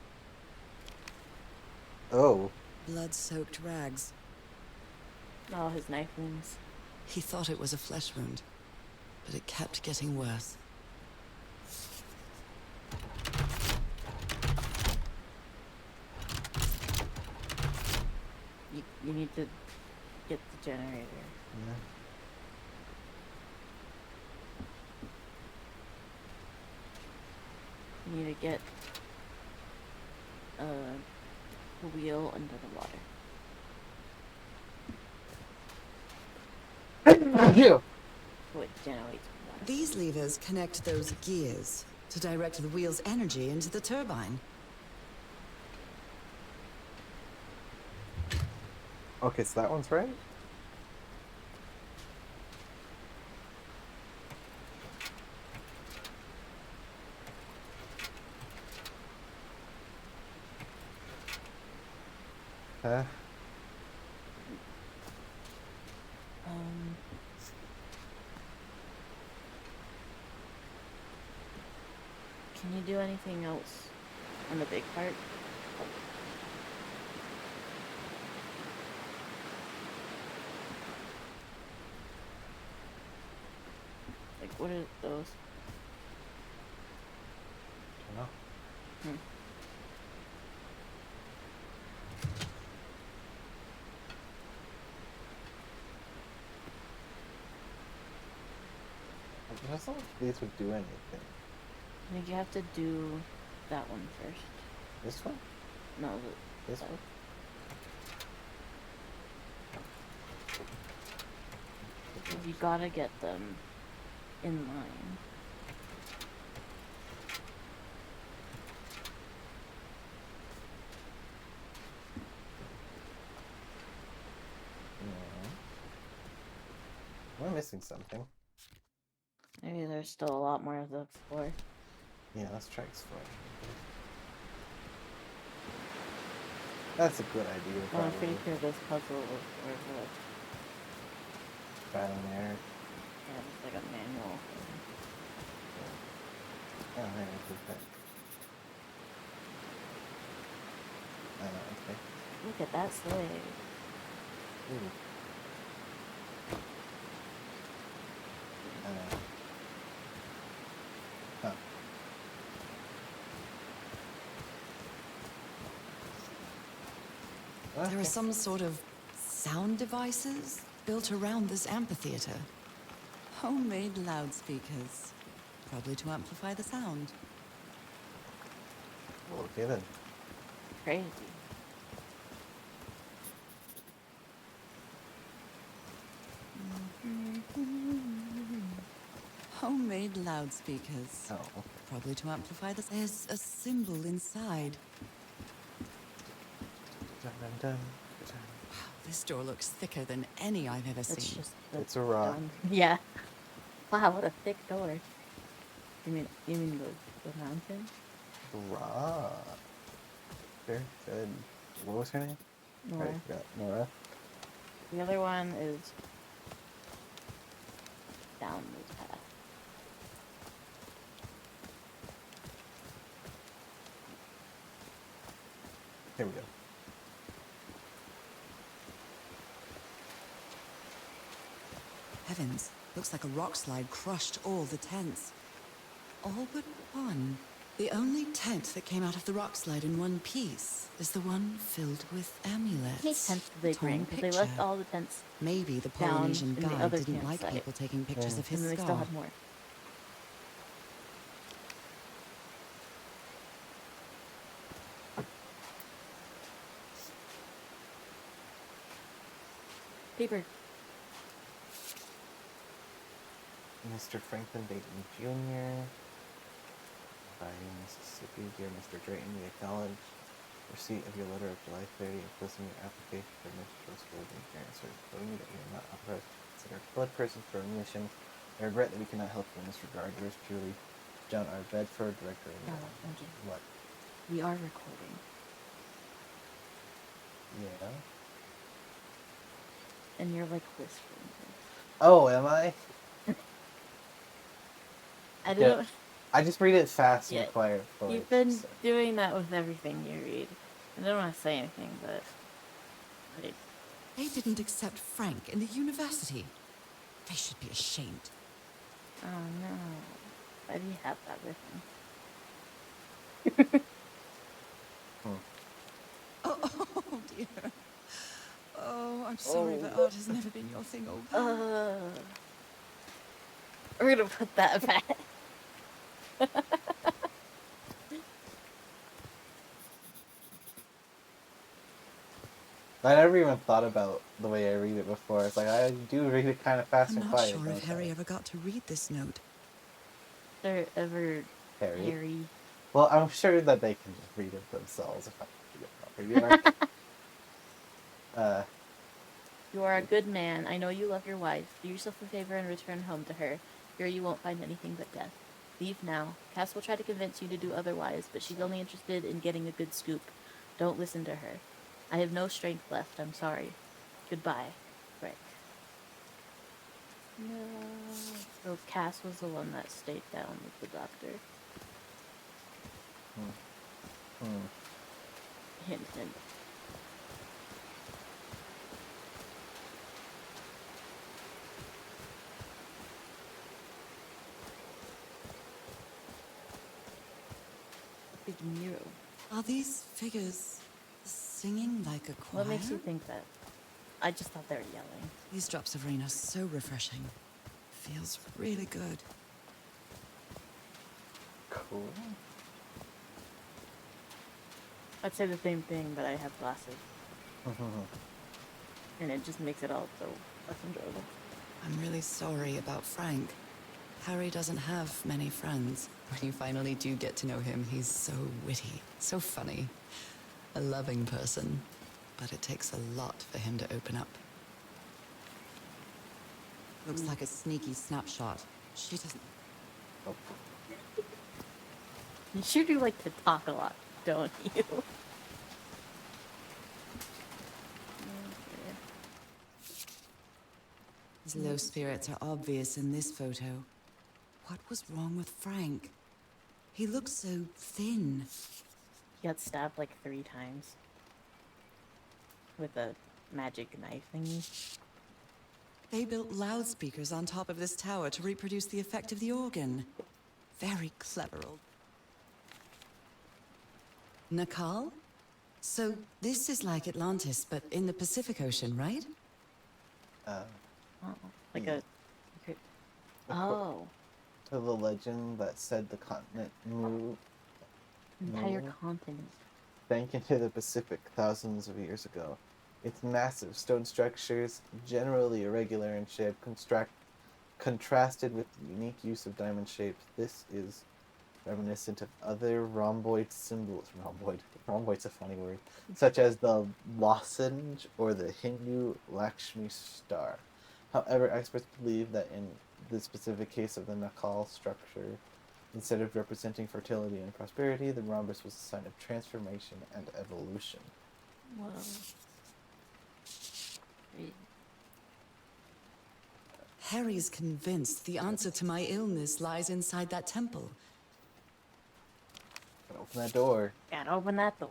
Oh. Blood-soaked rags. All his knife wounds. He thought it was a flesh wound, but it kept getting worse. You need to get the generator. Yeah. You need to get the wheel under the water. Yeah. So it generates water. These levers connect those gears to direct the wheel's energy into the turbine. Okay, so that one's right? Huh? Can you do anything else on the big part? Like, what are those? I don't know. Hmm. That's not like these would do anything. I think you have to do that one first. This one? No, This one? you gotta get them in line. No. Am I missing something? Maybe there's still a lot more to explore. Yeah, let's try exploring. That's a good idea, I'm probably. pretty sure this puzzle was where the Trial and error. yeah, it's like a manual. Oh, there, I did that. Okay. Look at that slave. Ooh. Huh. There Okay. are some sort of sound devices built around this amphitheater. Homemade loudspeakers. Probably to amplify the sound. Okay then. Crazy. Homemade loudspeakers. Oh, okay. Probably to amplify the... There's a symbol inside. Dun, dun, dun, dun. Wow, this door looks thicker than any I've ever It's seen. just It's a rock. Yeah. Wow, what a thick door. You mean the mountain? Ra. Very good. What was her name? I Nora. forgot. Nora. The other one is down this path. Here we go. Heavens, looks like a rock slide crushed all the tents. All but one. The only tent that came out of the rock slide in one piece is the one filled with amulets. How many tents did they Torn bring? Because they left all the tents Maybe the down Polynesian in the guide other didn't like campsite. people taking pictures of his And then they still scar. had more. Paper. Mr. Franklin Dayton Jr. Bayou, Mississippi. Dear Mr. Drayton, we acknowledge receipt of your letter of July 30 enclosing your application for admission to building answer, informing you that you are not authorized to consider a colored person for admission. I regret that we cannot help you in this regard. Yours truly, John R. Bedford, Director of Okay. What? We are recording. Yeah. And you're like whispering. Oh, am I? I don't. I just read it fast Yeah, and quiet. You've been doing that with everything you read. I don't want to say anything, but like, They didn't accept Frank in the university. They should be ashamed. oh no, why do you have that with him? Oh dear. Oh, I'm sorry, but art has never been your thing, old pal. We're gonna put that back. I never even thought about the way I read it before. It's like I do read it kind of fast I'm and not quiet. sure if don't Harry I? ever got to read this note. They're ever Harry. Harry. Well, I'm sure that they can just read it themselves if I read it properly. You are a good man. I know you love your wife. Do yourself a favor and return home to her. Here you won't find anything but death. Leave now. Cass will try to convince you to do otherwise, but she's only interested in getting a good scoop. Don't listen to her. I have no strength left. I'm sorry. Goodbye, Frank. No. So Cass was the one that stayed down with the doctor. Hint, hint. Big mural. Are these figures singing like a choir? What makes you think that? I just thought they were yelling. These drops of rain are so refreshing. Feels really good. Cool. I'd say the same thing, but I have glasses. And it just makes it all so less enjoyable. I'm really sorry about Frank. Harry doesn't have many friends. When you finally do get to know him, he's so witty, so funny. A loving person. But it takes a lot for him to open up. Looks like a sneaky snapshot. She doesn't... Oh. You sure do like to talk a lot, don't you? His low spirits are obvious in this photo. What was wrong with Frank? He looks so thin. He got stabbed like 3 times. With a magic knife thingy. They built loudspeakers on top of this tower to reproduce the effect of the organ. Very clever. Nakal? So this is like Atlantis, but in the Pacific Ocean, right? Oh, like Yeah. Oh, To the legend that said the continent moved entire No. continent. sank into the Pacific thousands of years ago. Its massive stone structures, generally irregular in shape, contrasted with the unique use of diamond shapes. This is reminiscent of other rhomboid symbols. Rhomboid's a funny word. Such as the lozenge or the Hindu Lakshmi star. However, experts believe that in the specific case of the Nakal structure, Instead of representing fertility and prosperity, the rhombus was a sign of transformation and evolution. Whoa. Crazy. Harry's convinced the answer to my illness lies inside that temple. Gotta open that door. Gotta open that door.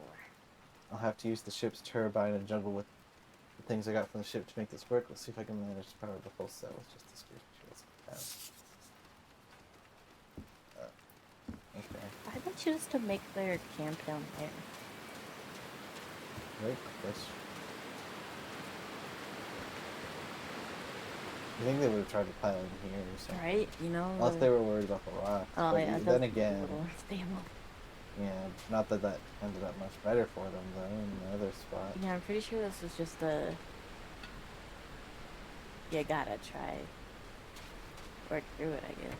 I'll have to use the ship's turbine and juggle with the things I got from the ship to make this work. Let's see if I can manage to power the whole cell with just this okay. Why don't you choose to make their camp down there? Great question. I think they would have tried to pile in here or something. Right? You know? Unless they were worried about the rocks. Oh, but yeah. then again, Stable. yeah, not that that ended up much better for them, though, in the other spot. Yeah, I'm pretty sure this is just a... You gotta try. Work through it, I guess.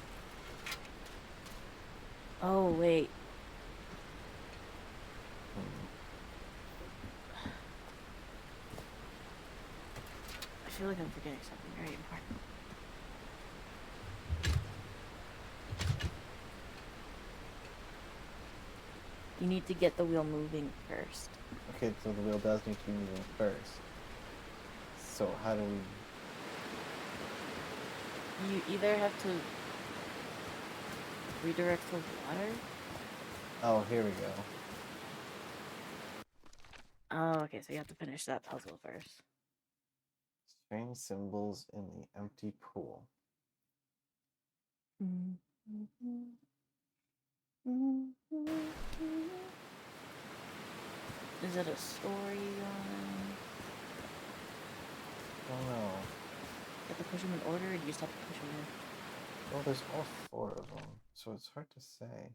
Oh, wait. I feel like I'm forgetting something very important. You need to get the wheel moving first. Okay, so the wheel does need to be moving first. So how do we... You either have to redirect the water. Oh, here we go. Oh, okay, so you have to finish that puzzle first. Strange symbols in the empty pool. Is it a storyline? I don't know. You have to push them in order, or you just have to push them in? Well, there's all 4 of them, so it's hard to say.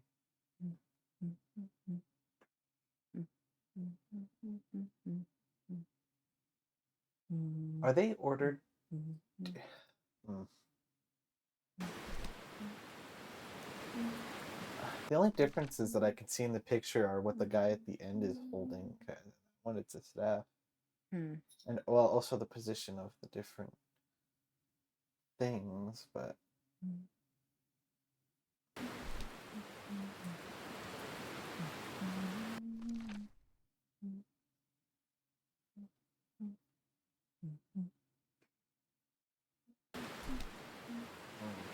Are they ordered? The only differences that I can see in the picture are what the guy at the end is holding. When it's a staff. And, well, also the position of the different things, but... I'm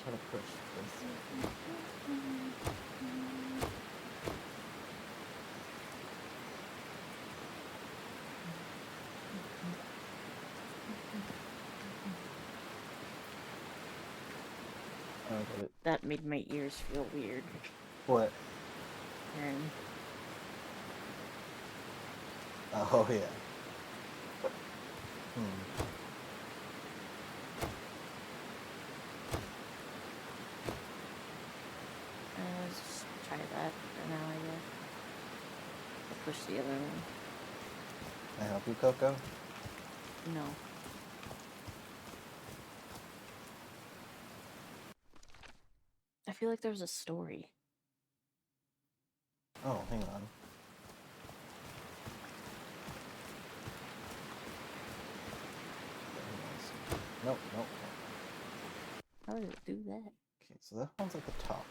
trying to push this. That made my ears feel weird. What? And Oh, yeah. let's just try that for now, I guess. I'll push the other one. Can I help you, Coco? No. I feel like there's a story. Oh, hang on. Nope. How does it do that? Okay, so that one's at the top.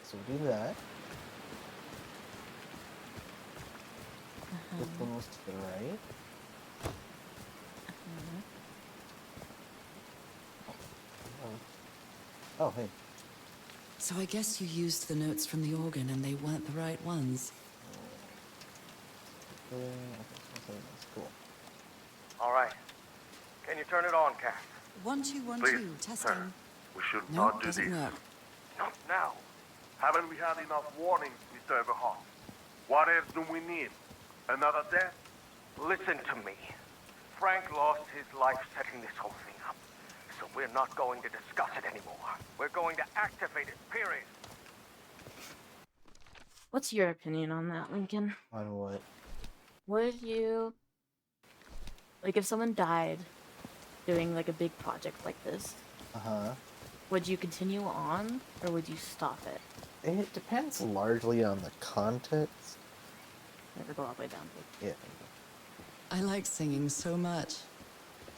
So we do that. This one was to the right. Oh, hey. So I guess you used the notes from the organ and they weren't the right ones. That's cool. All right. Can you turn it on, Cass? 1212, Please, testing. sir. We should No, not do doesn't this. work. Not now. Haven't we had enough warnings, Mr. Everhart? What else do we need? Another death? Listen to me. Frank lost his life setting this whole thing up. So we're not going to discuss it anymore. We're going to activate it, period. What's your opinion on that, Lincoln? On what? Would you... Like, if someone died doing, like, a big project like this, would you continue on, or would you stop it? It depends largely on the context. Never go all the way down. Yeah. I like singing so much.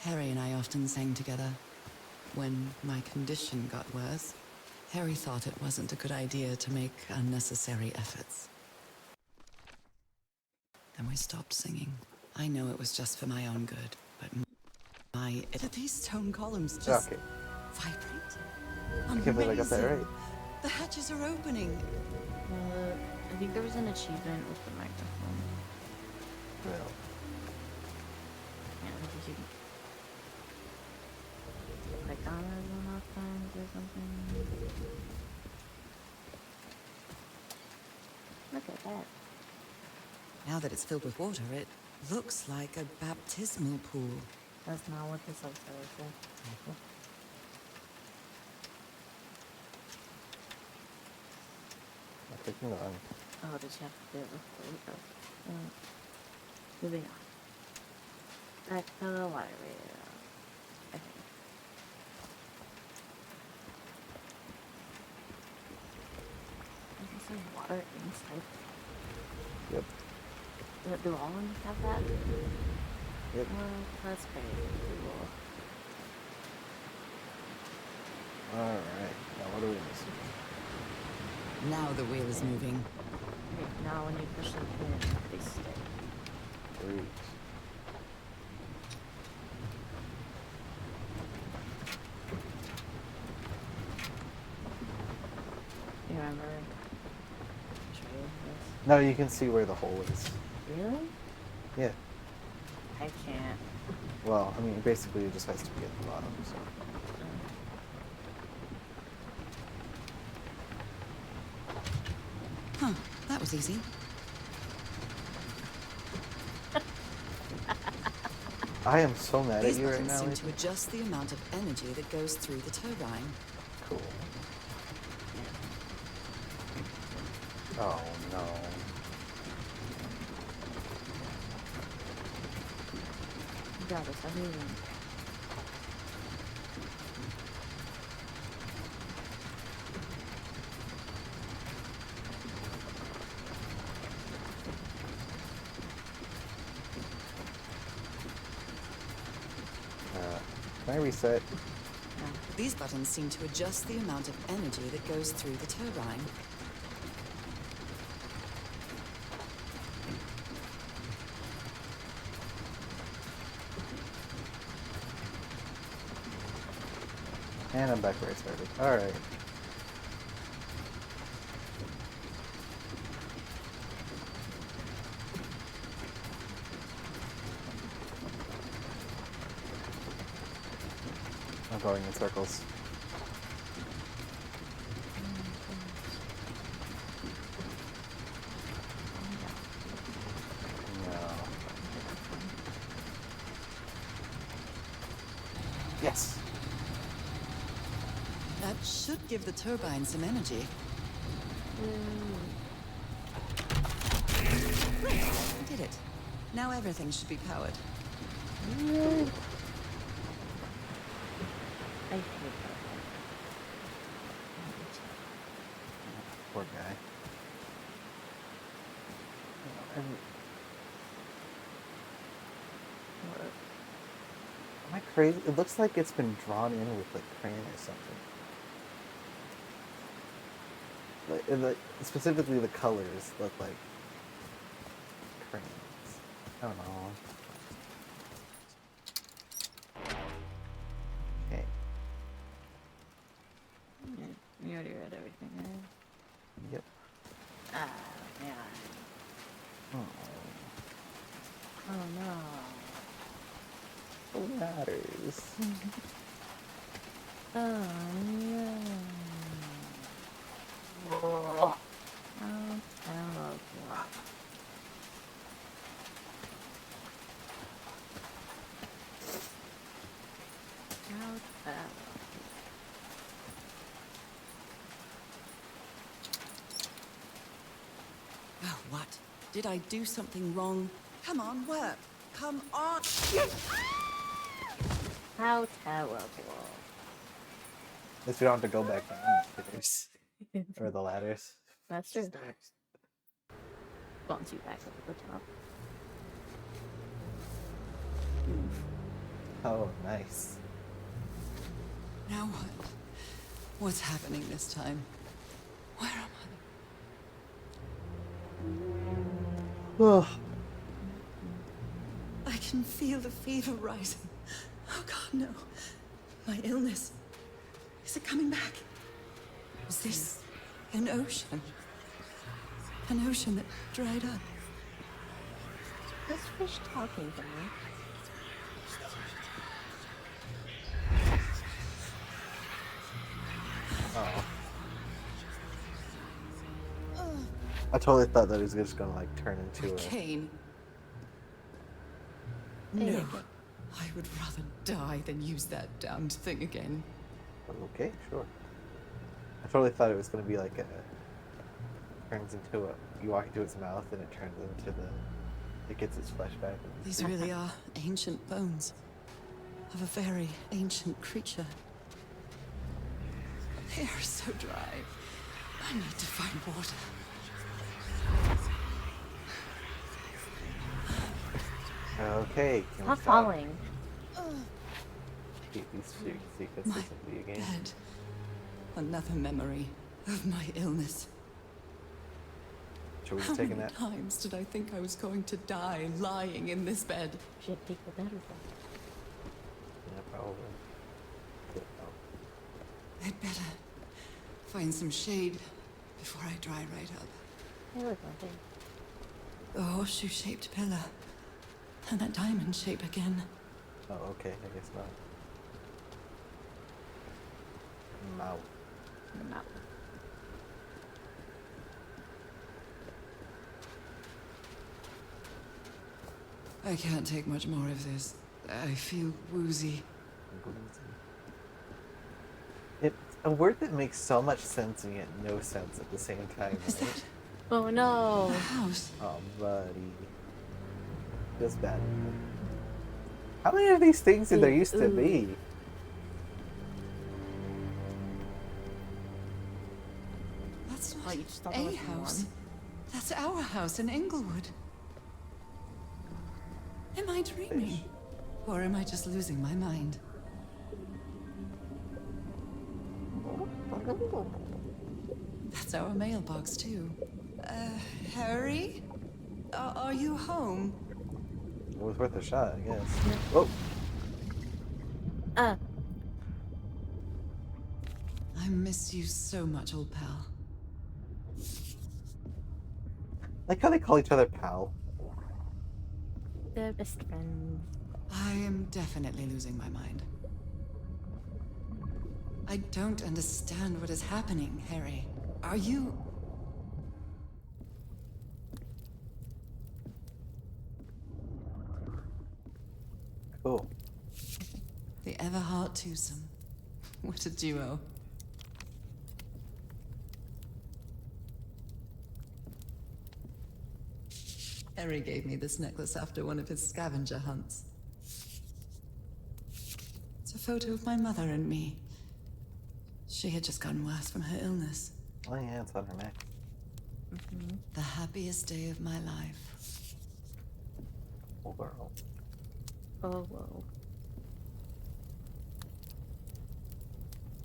Harry and I often sang together. When my condition got worse, Harry thought it wasn't a good idea to make unnecessary efforts. Then we stopped singing. I know it was just for my own good, but did these stone columns just Okay. vibrate? I can't believe I got that Amazing. right. The hatches are opening. I think there was an achievement with the microphone. Well, Yeah, because you can click on it enough times or something. Look at that. Now that it's filled with water, it looks like a baptismal pool. That's not what this looks like. I'm clicking on. Oh, did you have to do it before we go? Moving on. Back to the library. I think. There's some water inside. Yep. Do all of them have that? Yep. Well, that's pretty cool. Alright. Now what are we missing? Now the wheel is moving. Okay, now when you push them in, they stay. Great. You remember? Show you this? No, you can see where the hole is. Really? Yeah. I can't. Well, I mean, basically it just has to be at the bottom, so. Huh, that was easy. I am so mad These at you right buttons now. seem Ethan. to adjust the amount of energy that goes through the turbine. Cool. Oh no. You got this, I'm moving. Can I reset? These buttons seem to adjust the amount of energy that goes through the turbine. And I'm back where I started. Alright. I'm going in circles. No. Yes! That should give the turbine some energy. I did it. Now everything should be powered. I hate that. Poor guy. Am I crazy? It looks like it's been drawn in with like crayon or something. Specifically the colors look like crayons. I don't know. Okay. You already read everything, right? Yep. Ah, man. Oh. Oh no. Ladders. Oh no. Oh, terrible. How terrible. Oh, what? Did I do something wrong? Come on, work. Come on. How terrible. At least we don't have to go back down the stairs. Or the ladders. That's true. Bounce you back up at the top. Oh, nice. Now what? What's happening this time? Where am Ugh. I? I can feel the fever rising. Oh God, no. My illness. Is it coming back? Is this an ocean? An ocean that dried up? This fish talking to me. Oh. I totally thought that he was just gonna like turn into a. Kane. Hey, No. okay. I would rather die than use that damned thing again. Okay, sure. I totally thought it was gonna be like a. Turns into a. You walk into its mouth and it turns into the. It gets its flesh back. These really are ancient bones of a very ancient creature. They are so dry. I need to find water. Okay, can we Stop stop? falling. Keep these secrets My to be a game. bed. Another memory of my illness. Should we How just take a many nap? times did I think I was going to die lying in this bed? Should take the bed with us. Yeah, probably. Yeah, oh. I'd better find some shade before I dry right up. Hey, look, my thing. The horseshoe-shaped pillar. And that diamond shape again. Oh, okay, I guess not. Mouth. The mouth. I can't take much more of this. I feel woozy. It's a word that makes so much sense and yet no sense at the same time, Is right? that Oh no. the house? Oh, buddy. Feels bad. How many of these things did there used to be? That's Oh, not you just thought there a was house. one. That's our house in Inglewood. Am I dreaming? Fish. Or am I just losing my mind? That's our mailbox, too. Harry? Are you home? It was worth a shot, I guess. Whoa! I miss you so much, old pal. Like how they call each other pal. They're best friends. I am definitely losing my mind. I don't understand what is happening, Harry. Are you... Cool. the Everhart twosome? What a duo. Harry gave me this necklace after one of his scavenger hunts. It's a photo of my mother and me. She had just gotten worse from her illness. Oh yeah, it's on her neck. The happiest day of my life. Oh, girl. Oh whoa.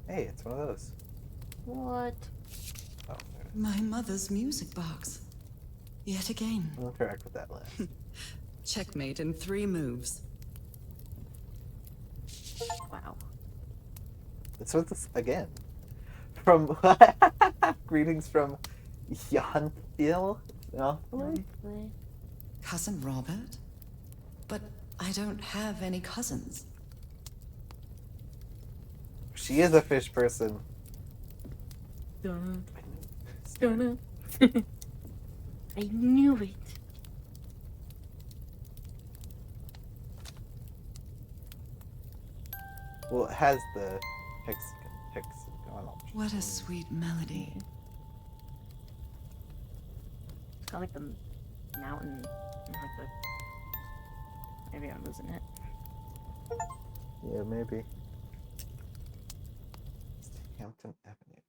Hey, it's one of those. What? Oh, there it is. My mother's music box. Yet again. We'll interact with that last. Checkmate in 3 moves. Wow. It's with this again. From greetings from Yanthil. Honestly. Cousin Robert? But I don't have any cousins. She is a fish person. Dun, dun. I knew it. Well, it has the hexagonal. What a sweet melody. It's got like the mountain, and like the. Maybe I'm losing it. Yeah, maybe. It's Hampton Avenue.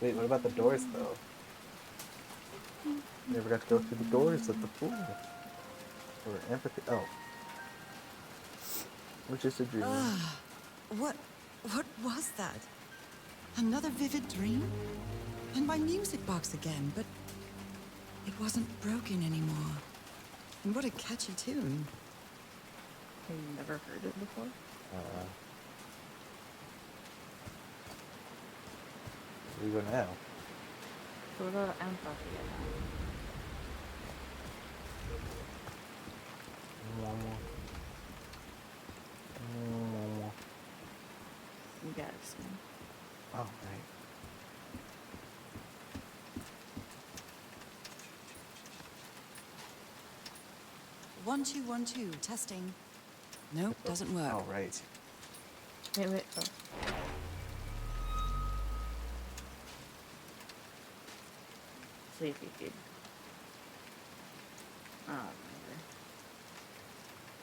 Wait, what about the doors though? Never got to go through the doors of the pool. Or empathy. Oh. was just a dream. What was that? Another vivid dream? And my music box again, but it wasn't broken anymore. And what a catchy tune. Have you never heard it before? We go now. Go to Amphos again. You got it soon. Oh, right. One, two, 1, 2, testing. Nope, doesn't work. Oh, right. Wait. Oh. Sleepy feed. Oh, remember.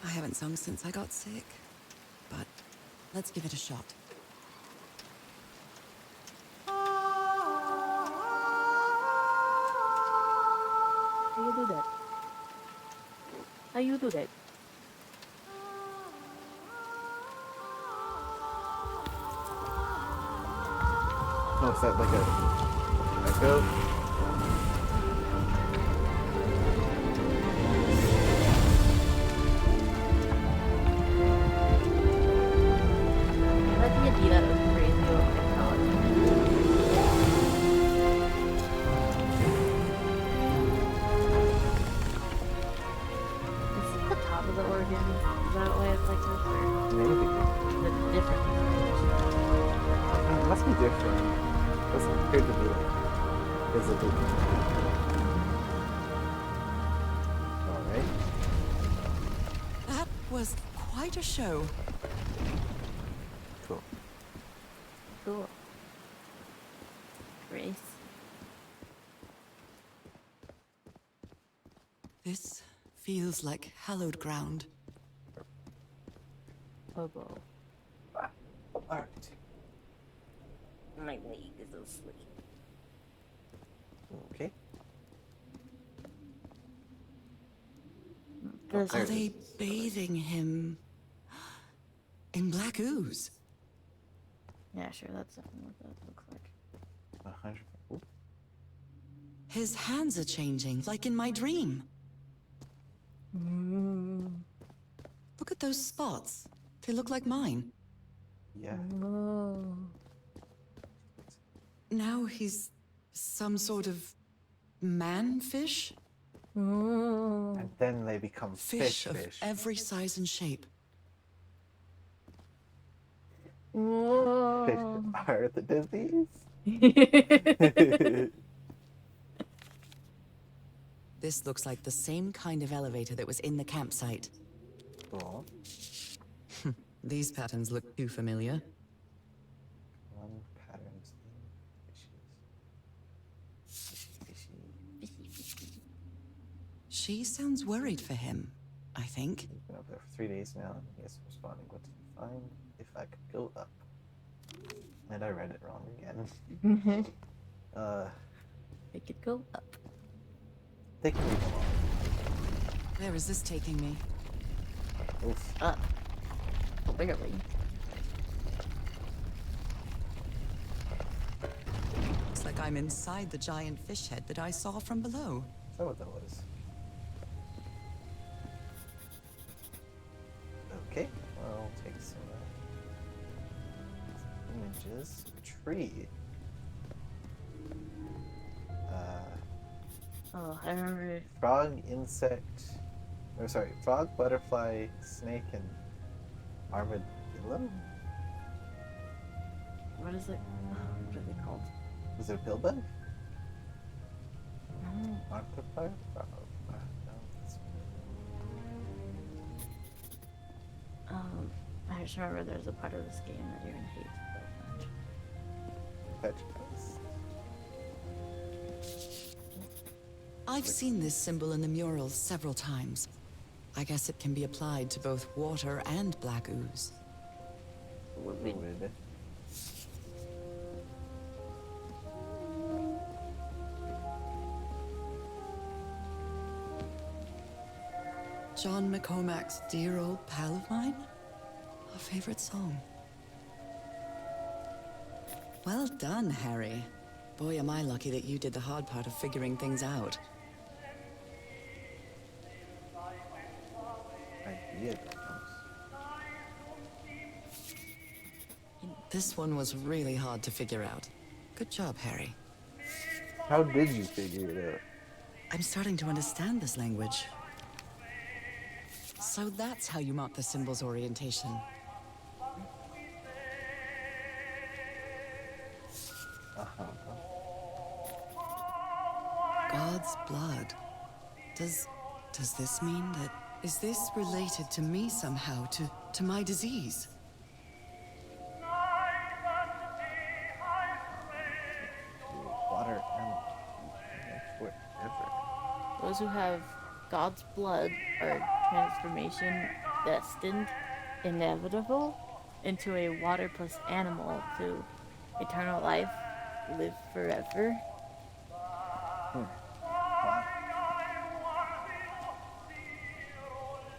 I haven't sung since I got sick, but let's give it a shot. How you do that? How you do that? Oh, is that like a echo? I like the idea of crazy old technology. Is it the top of the organ? Is that why it's like this? Or Maybe. is it different? It must be different. Doesn't appear to be like visible. Alright. That was quite a show. Cool. Cool. Grace. This feels like hallowed ground. Hobo. Alright. My leg is asleep. Okay. This There Are it they is. bathing him in black ooze? Yeah, sure, that's definitely what that looks like. 100. Oop. His hands are changing, like in my dream. Look at those spots. They look like mine. Yeah. Now he's some sort of man-fish? And then they become Fish of fish. every size and shape. Fish are the disease. This looks like the same kind of elevator that was in the campsite. Cool. These patterns look too familiar. One patterns in fishes. She sounds worried for him, I think. He's been up there for 3 days now, and he is responding. What did you find? If I could go up. And I read it wrong again. It could go up. They can move along. Where is this taking me? Up. Well, barely. Looks like I'm inside the giant fish head that I saw from below. Is that what that was? Okay, well, I'll take some images. Tree. Oh, I remember. Frog, insect. Or sorry, frog, butterfly, snake, and armadillo? What is it? What are they called? Was it a billbug? No. Octopi? Oh, no, that's... I just remember there's a part of this game that you're gonna hate so much. Petrifers. I've seen this symbol in the murals several times. I guess it can be applied to both water and black ooze. Fluid. John McCormack's dear old pal of mine? favorite song. Well done, Harry. Boy, am I lucky that you did the hard part of figuring things out. Idea comes. This one was really hard to figure out. Good job, Harry. How did you figure it out? I'm starting to understand this language. So that's how you mark the symbol's orientation. Uh-huh. God's blood. Does this mean that... Is this related to me somehow, to my disease? Water animal. Forever. Those who have God's blood are transformation destined, inevitable, into a water plus animal to eternal life, live forever. Wow.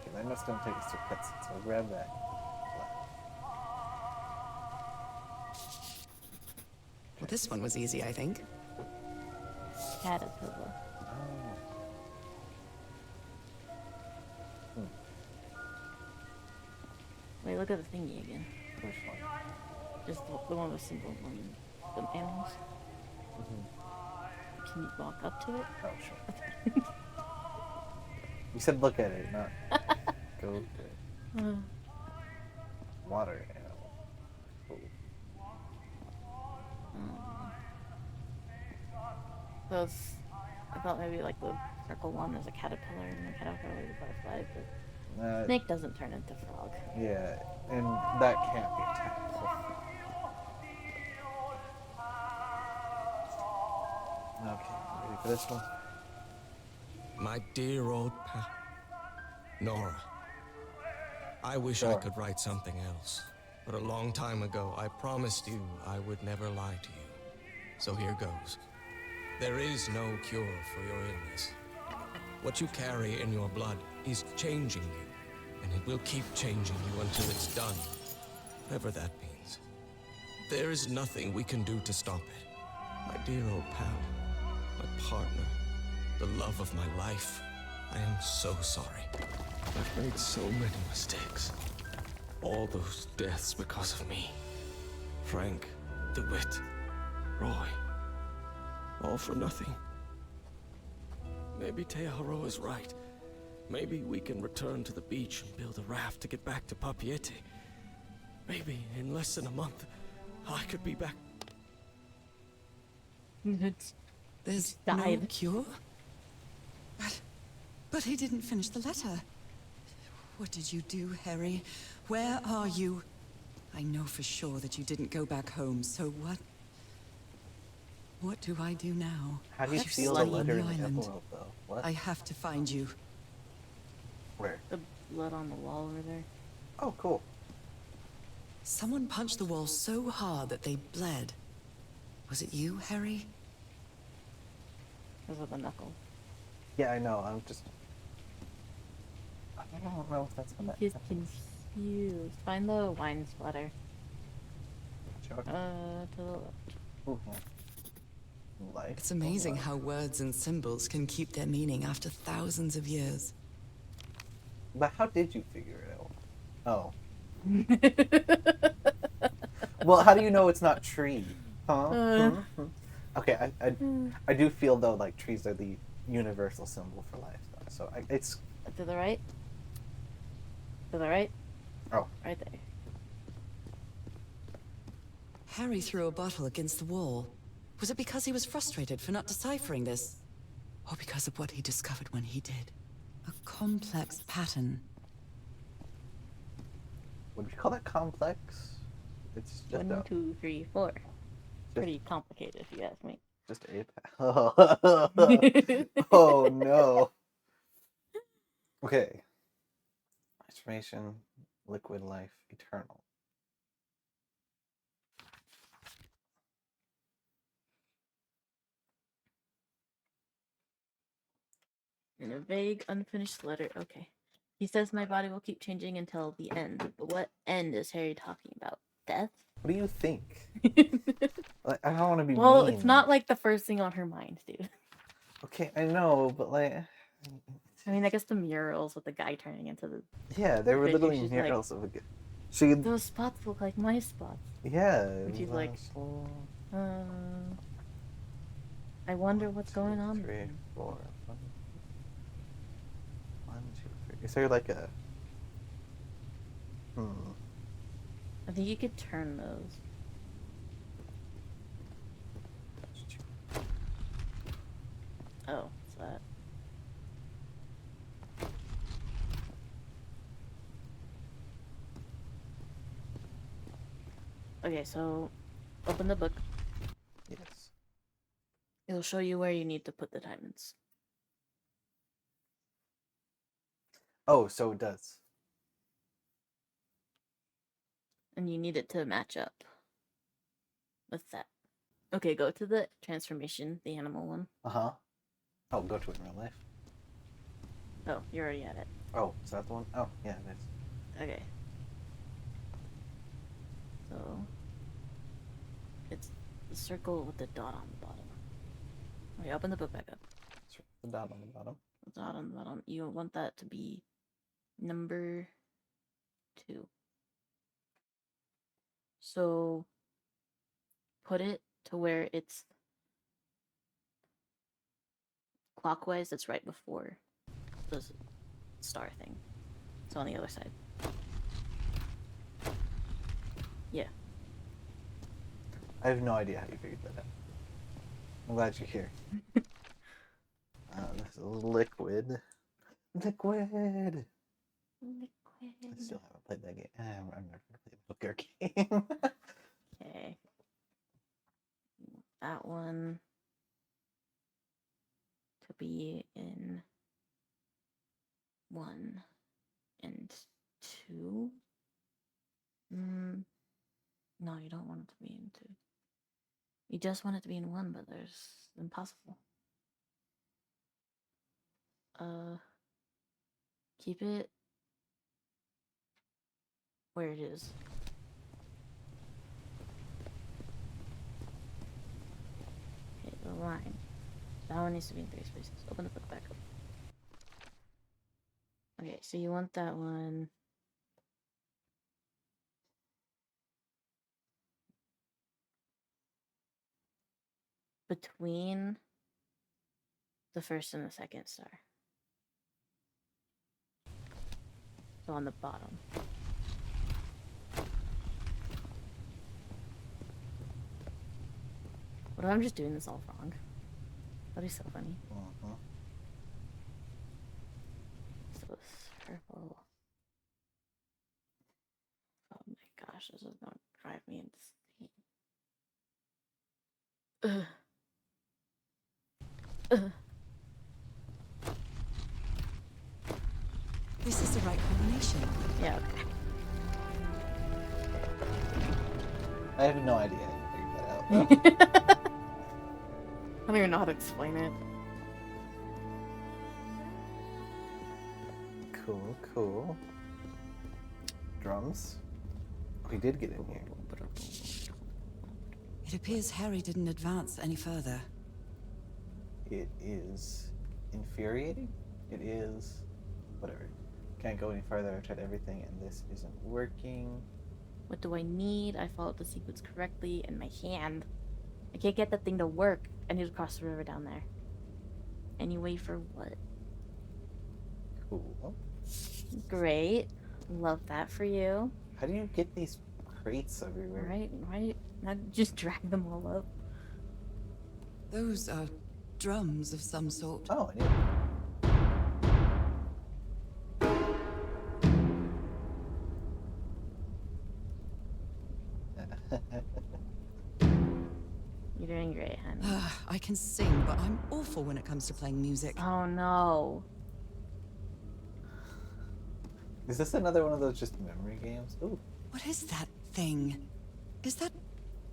Okay, that must don't take us to cutscenes, so I'll grab that. Well, this one was easy, I think. Caterpillar. Oh. Wait, look at the thingy again. Which one? Just the one with symbol on the animals. Can you walk up to it? Oh, sure. You said look at it, not go to it. Water animal. Cool. Those, I thought maybe like the circle one is a caterpillar and the caterpillar is a butterfly, but snake doesn't turn into frog. Yeah, and that can't be a tadpole. Okay, ready for this one? My dear old pal. Nora. I wish I Nora. could write something else. But a long time ago, I promised you I would never lie to you. So here goes. There is no cure for your illness. What you carry in your blood is changing you, and it will keep changing you until it's done, whatever that means. There is nothing we can do to stop it. My dear old pal, my partner, the love of my life, I am so sorry. I've made so many mistakes. All those deaths because of me. Frank, DeWitt, Roy. All for nothing. Maybe Teodoro is right. Maybe we can return to the beach and build a raft to get back to Papiete. Maybe in less than a month, I could be back. There's no Died. cure? But he didn't finish the letter. What did you do, Harry? Where are you? I know for sure that you didn't go back home, so what? What do I do now? How do you You're feel the stuck on letter in the island. envelope, though? What? I have to find you. Where? The blood on the wall over there. Oh, cool. Someone punched the wall so hard that they bled. Was it you, Harry? Those are the knuckles. Yeah, I know. I'm just. I don't know if that's what that He's happens. confused. Find the wine splatter. Sure. To the left. Ooh, yeah. Life. It's amazing Oh, how words and symbols can keep their meaning after thousands of years. But how did you figure it out? Oh. Well, how do you know it's not tree? Huh? Okay, I do feel though like trees are the universal symbol for life, though. So it's To the right. To the right. oh. Right there. Harry threw a bottle against the wall. Was it because he was frustrated for not deciphering this? Or because of what he discovered when he did? A complex pattern. Would you call that complex? It's just 1, 2, 3, 4. Pretty complicated, if you ask me. just a. Oh no. Okay. Transformation, liquid life, eternal. In a vague, unfinished letter. Okay. He says my body will keep changing until the end. But what end is Harry talking about? Death? What do you think? Like, I don't want to be Well, mean. it's not like the first thing on her mind, dude. Okay, I know, but like, I mean, I guess the murals with the guy turning into the yeah, they were figure, literally she's like, murals of a good. She, those spots look like my spots. yeah. And she's like, one, I wonder what's going on. with 3, him." 4, 1, 2, 3. Is there like a? I think you could turn those. Oh, what's that? Okay, so open the book. Yes. It'll show you where you need to put the diamonds. Oh, so it does. And you need it to match up with that. Okay, go to the transformation, the animal one. Uh-huh. Oh, go to it in real life. Oh, you're already at it. Oh, is that the one? Oh, yeah, it is. Okay. So it's the circle with the dot on the bottom. Okay, open the book back up. The dot on the bottom. The dot on the bottom. You want that to be number 2. So put it to where it's clockwise. That's right before the star thing. So on the other side. Yeah. I have no idea how you figured that out. I'm glad you're here. This is liquid. Liquid! I still haven't played that game. I'm never going to play a poker game. Okay. That one to be in 1 and 2. No, you don't want it to be in 2. You just want it to be in 1, but there's impossible. Keep it where it is. Okay, the line. That one needs to be in 3 spaces. Open the book back up. Okay, so you want that one between the first and the second star. So on the bottom. What if I'm just doing this all wrong? That'd be so funny. Uh-huh. So circle. Oh my gosh, this is gonna drive me insane. This is the right combination. Yeah, okay. I have no idea how you figured that out. I don't even know how to explain it. Cool, cool. Drums. We did get in here. It appears Harry didn't advance any further. It is infuriating. It is whatever. Can't go any further. I've tried everything and this isn't working. What do I need? I followed the sequence correctly in my hand. I can't get that thing to work. I need to cross the river down there. Anyway, for what? Cool. Great. Love that for you. How do you get these crates everywhere? Right. Now just drag them all up. Those are drums of some sort. Oh, I knew. You're doing great, honey. I can sing, but I'm awful when it comes to playing music. Oh no. Is this another one of those just memory games? Ooh. What is that thing? Is that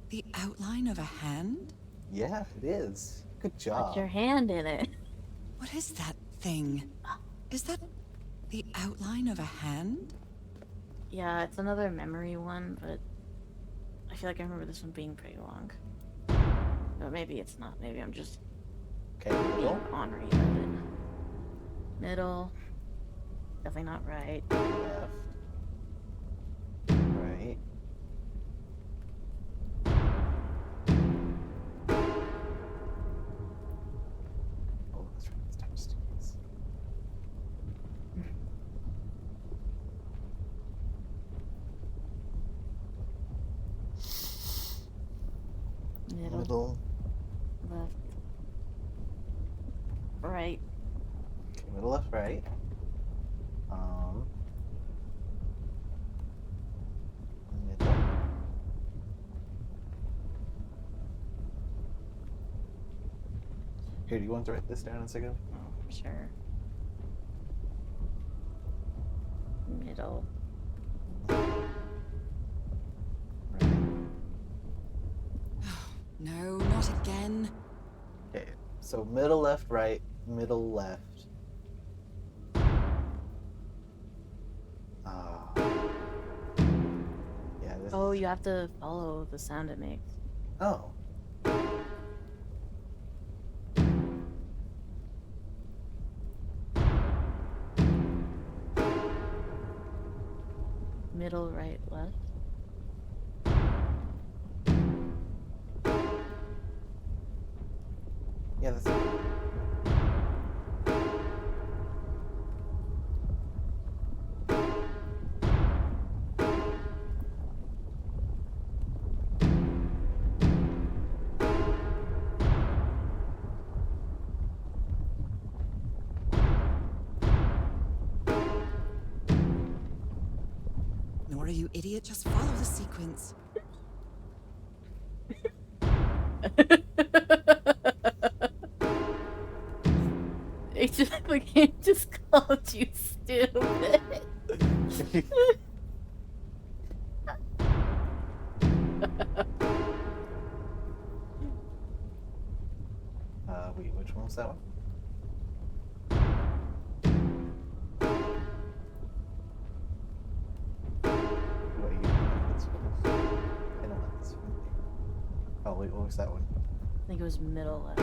the outline of a hand? Yeah, it is. Good job. Put your hand in it. What is that thing? Is that The outline of a hand? Yeah, it's another memory one, but I feel like I remember this one being pretty long. But maybe it's not. Maybe I'm just Okay, middle. being ornery about it. Middle. Definitely not right. Left. Right. Oh, that's right. It's time to students. Middle. Middle. Left. Right. Okay, middle, left, right. Middle. Here, do you want to write this down in a second? Sure. Middle. Right. No, not again. Okay, so middle, left, right, middle, left. Yeah, this Oh, is... you have to follow the sound it makes. Oh. Middle, right, left. Yeah, that's... Nora, you idiot, just follow the sequence. The game just called you stupid. Wait, which one was that one? Wait, you don't this one. I don't like this one. Oh, wait, what was that one? I think it was middle left.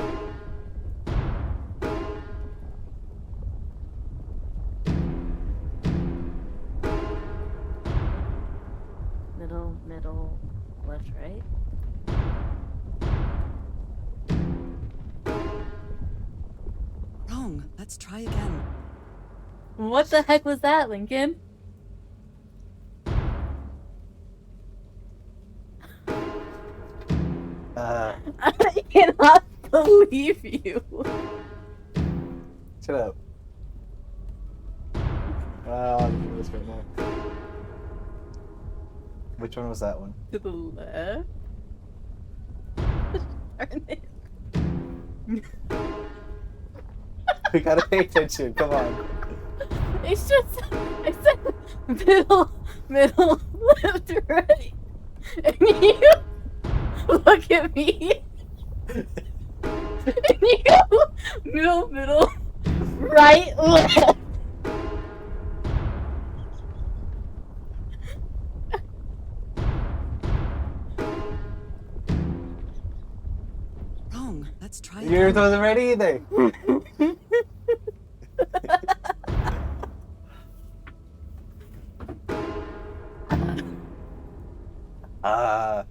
Middle, left, right. Wrong. Let's try again. What the heck was that, Lincoln? I cannot believe you. Shut up. I'm doing this right now. Which one was that one? To the left. Darn it. We gotta pay attention, come on. It's just, I said middle, left, right. And you look at me. And you middle, right, left. Wrong. Let's try Yours again. wasn't ready either. uh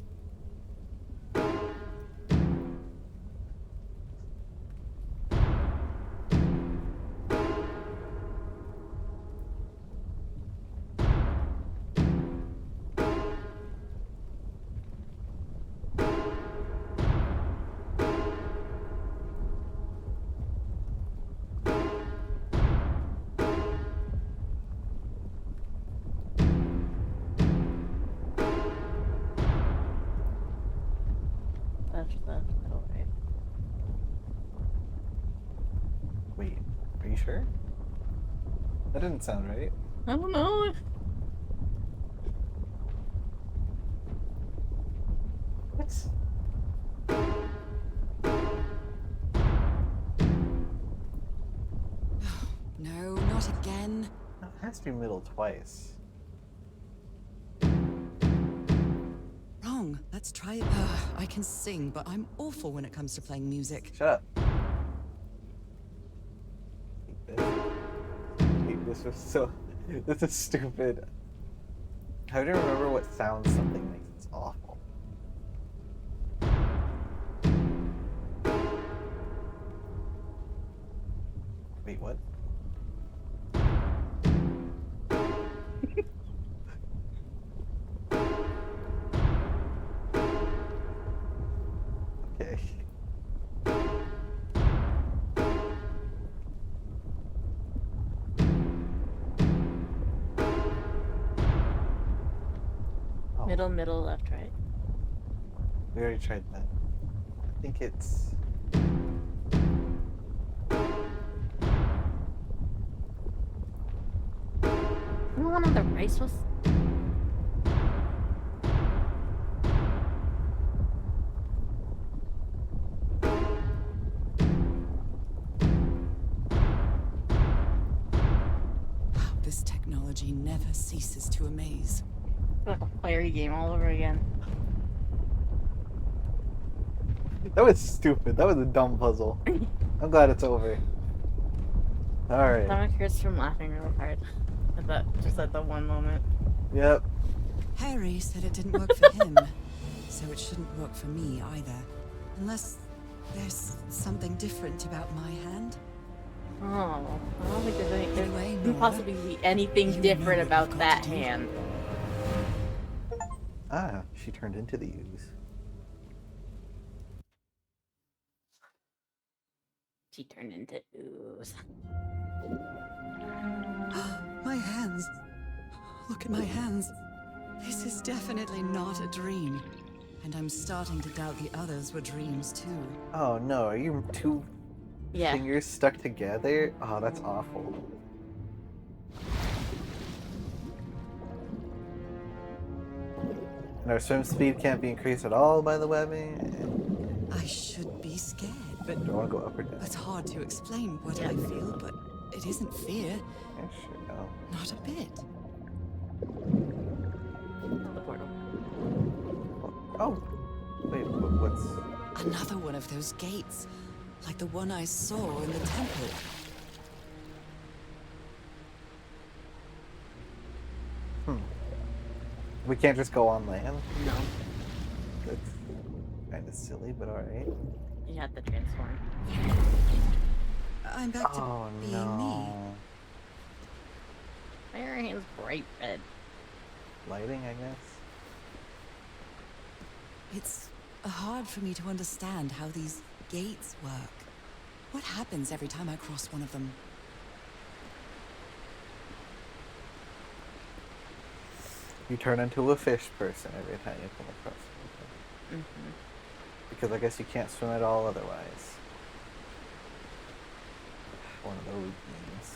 Left, middle, right. Wait, are you sure? That didn't sound right. I don't know. What? No, not again. No. can't do middle twice. Wrong. Let's try it. I can sing, but I'm awful when it comes to playing music. Shut up. This was so. This is stupid. How do you remember what sound something makes? It's awful. Wait, what? Okay. Oh, Middle, middle, left, right. we already tried that. I think it's. The one on the right was. Wow, this technology never ceases to amaze. Like a fairy game all over again. That was stupid. That was a dumb puzzle. I'm glad it's over. Alright. Stomach hurts from laughing really hard. At that, just at the one moment. Yep. Harry said it didn't work for him, so it shouldn't work for me either. Unless there's something different about my hand. Oh, I don't think there's any. There Anyway, couldn't Nora, possibly be anything you know different what about you've got that to do. hand. Ah, she turned into the ooze. She turned into ooze. My hands. Look at my hands. This is definitely not a dream. And I'm starting to doubt the others were dreams too. Oh no, are you two Yeah. fingers stuck together? Oh, that's awful. And our swim speed can't be increased at all by the webbing. I should be scared, but Do you want to go up or down? it's hard to explain what I feel, but it isn't fear. Yeah, sure, no. Not a bit. The portal. Oh, wait, what's... Another one of those gates, like the one I saw in the temple. We can't just go on land? No. That's kind of silly, but alright. You have to transform. I'm back to Oh being no. me. Why are her hands bright red? Lighting, I guess? It's hard for me to understand how these gates work. What happens every time I cross one of them? You turn into a fish person every time you come across something. Mm-hmm. Because I guess you can't swim at all otherwise. One of those games.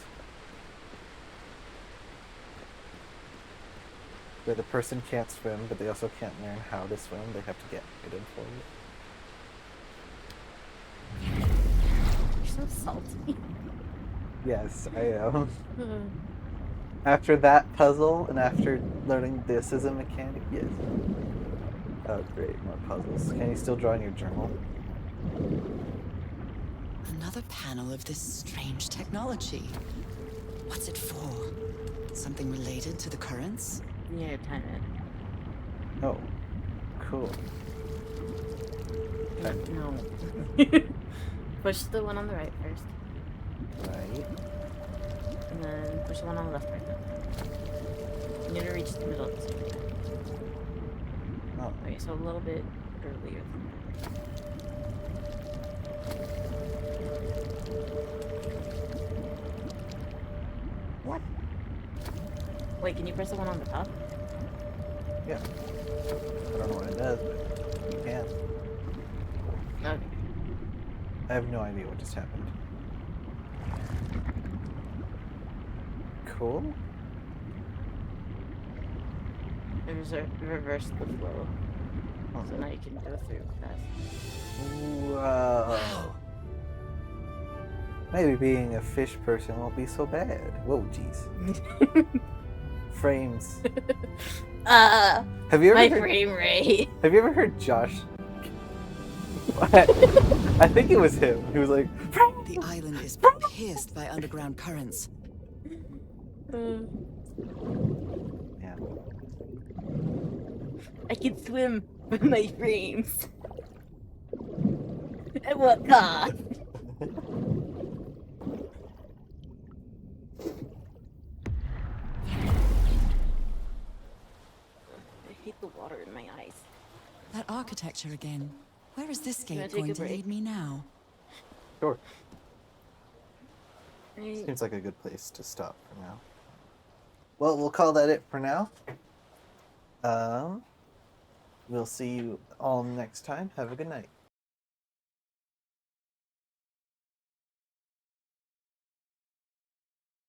Where the person can't swim, but they also can't learn how to swim. They have to get guided for it. You're so salty. Yes, I am. After that puzzle, and after learning this as a mechanic, yes. Oh, great, more puzzles. Can you still draw in your journal? Another panel of this strange technology. What's it for? Something related to the currents? Yeah, time it. Oh, cool. No. Push the one on the right first. Right. And then push the one on the left right now. You need to reach the middle at the same time. Oh, Okay, so a little bit earlier. What? Wait, can you press the one on the top? yeah. I don't know what it does, but you can. Okay. I have no idea what just happened. Cool. Reverse the flow. Oh. So now you can go through fast. Wow. Maybe being a fish person won't be so bad. Whoa, jeez. Frames. Have you ever My heard, frame rate. Have you ever heard Josh? I think it was him. He was like, The island is pierced by underground currents. yeah. I can swim with my frames. At what cost? I hate the water in my eyes. That architecture again. Where is this You wanna gate take going a to break? lead me now? Sure. I- Seems like a good place to stop for now. Well, we'll call that it for now. We'll see you all next time. Have a good night.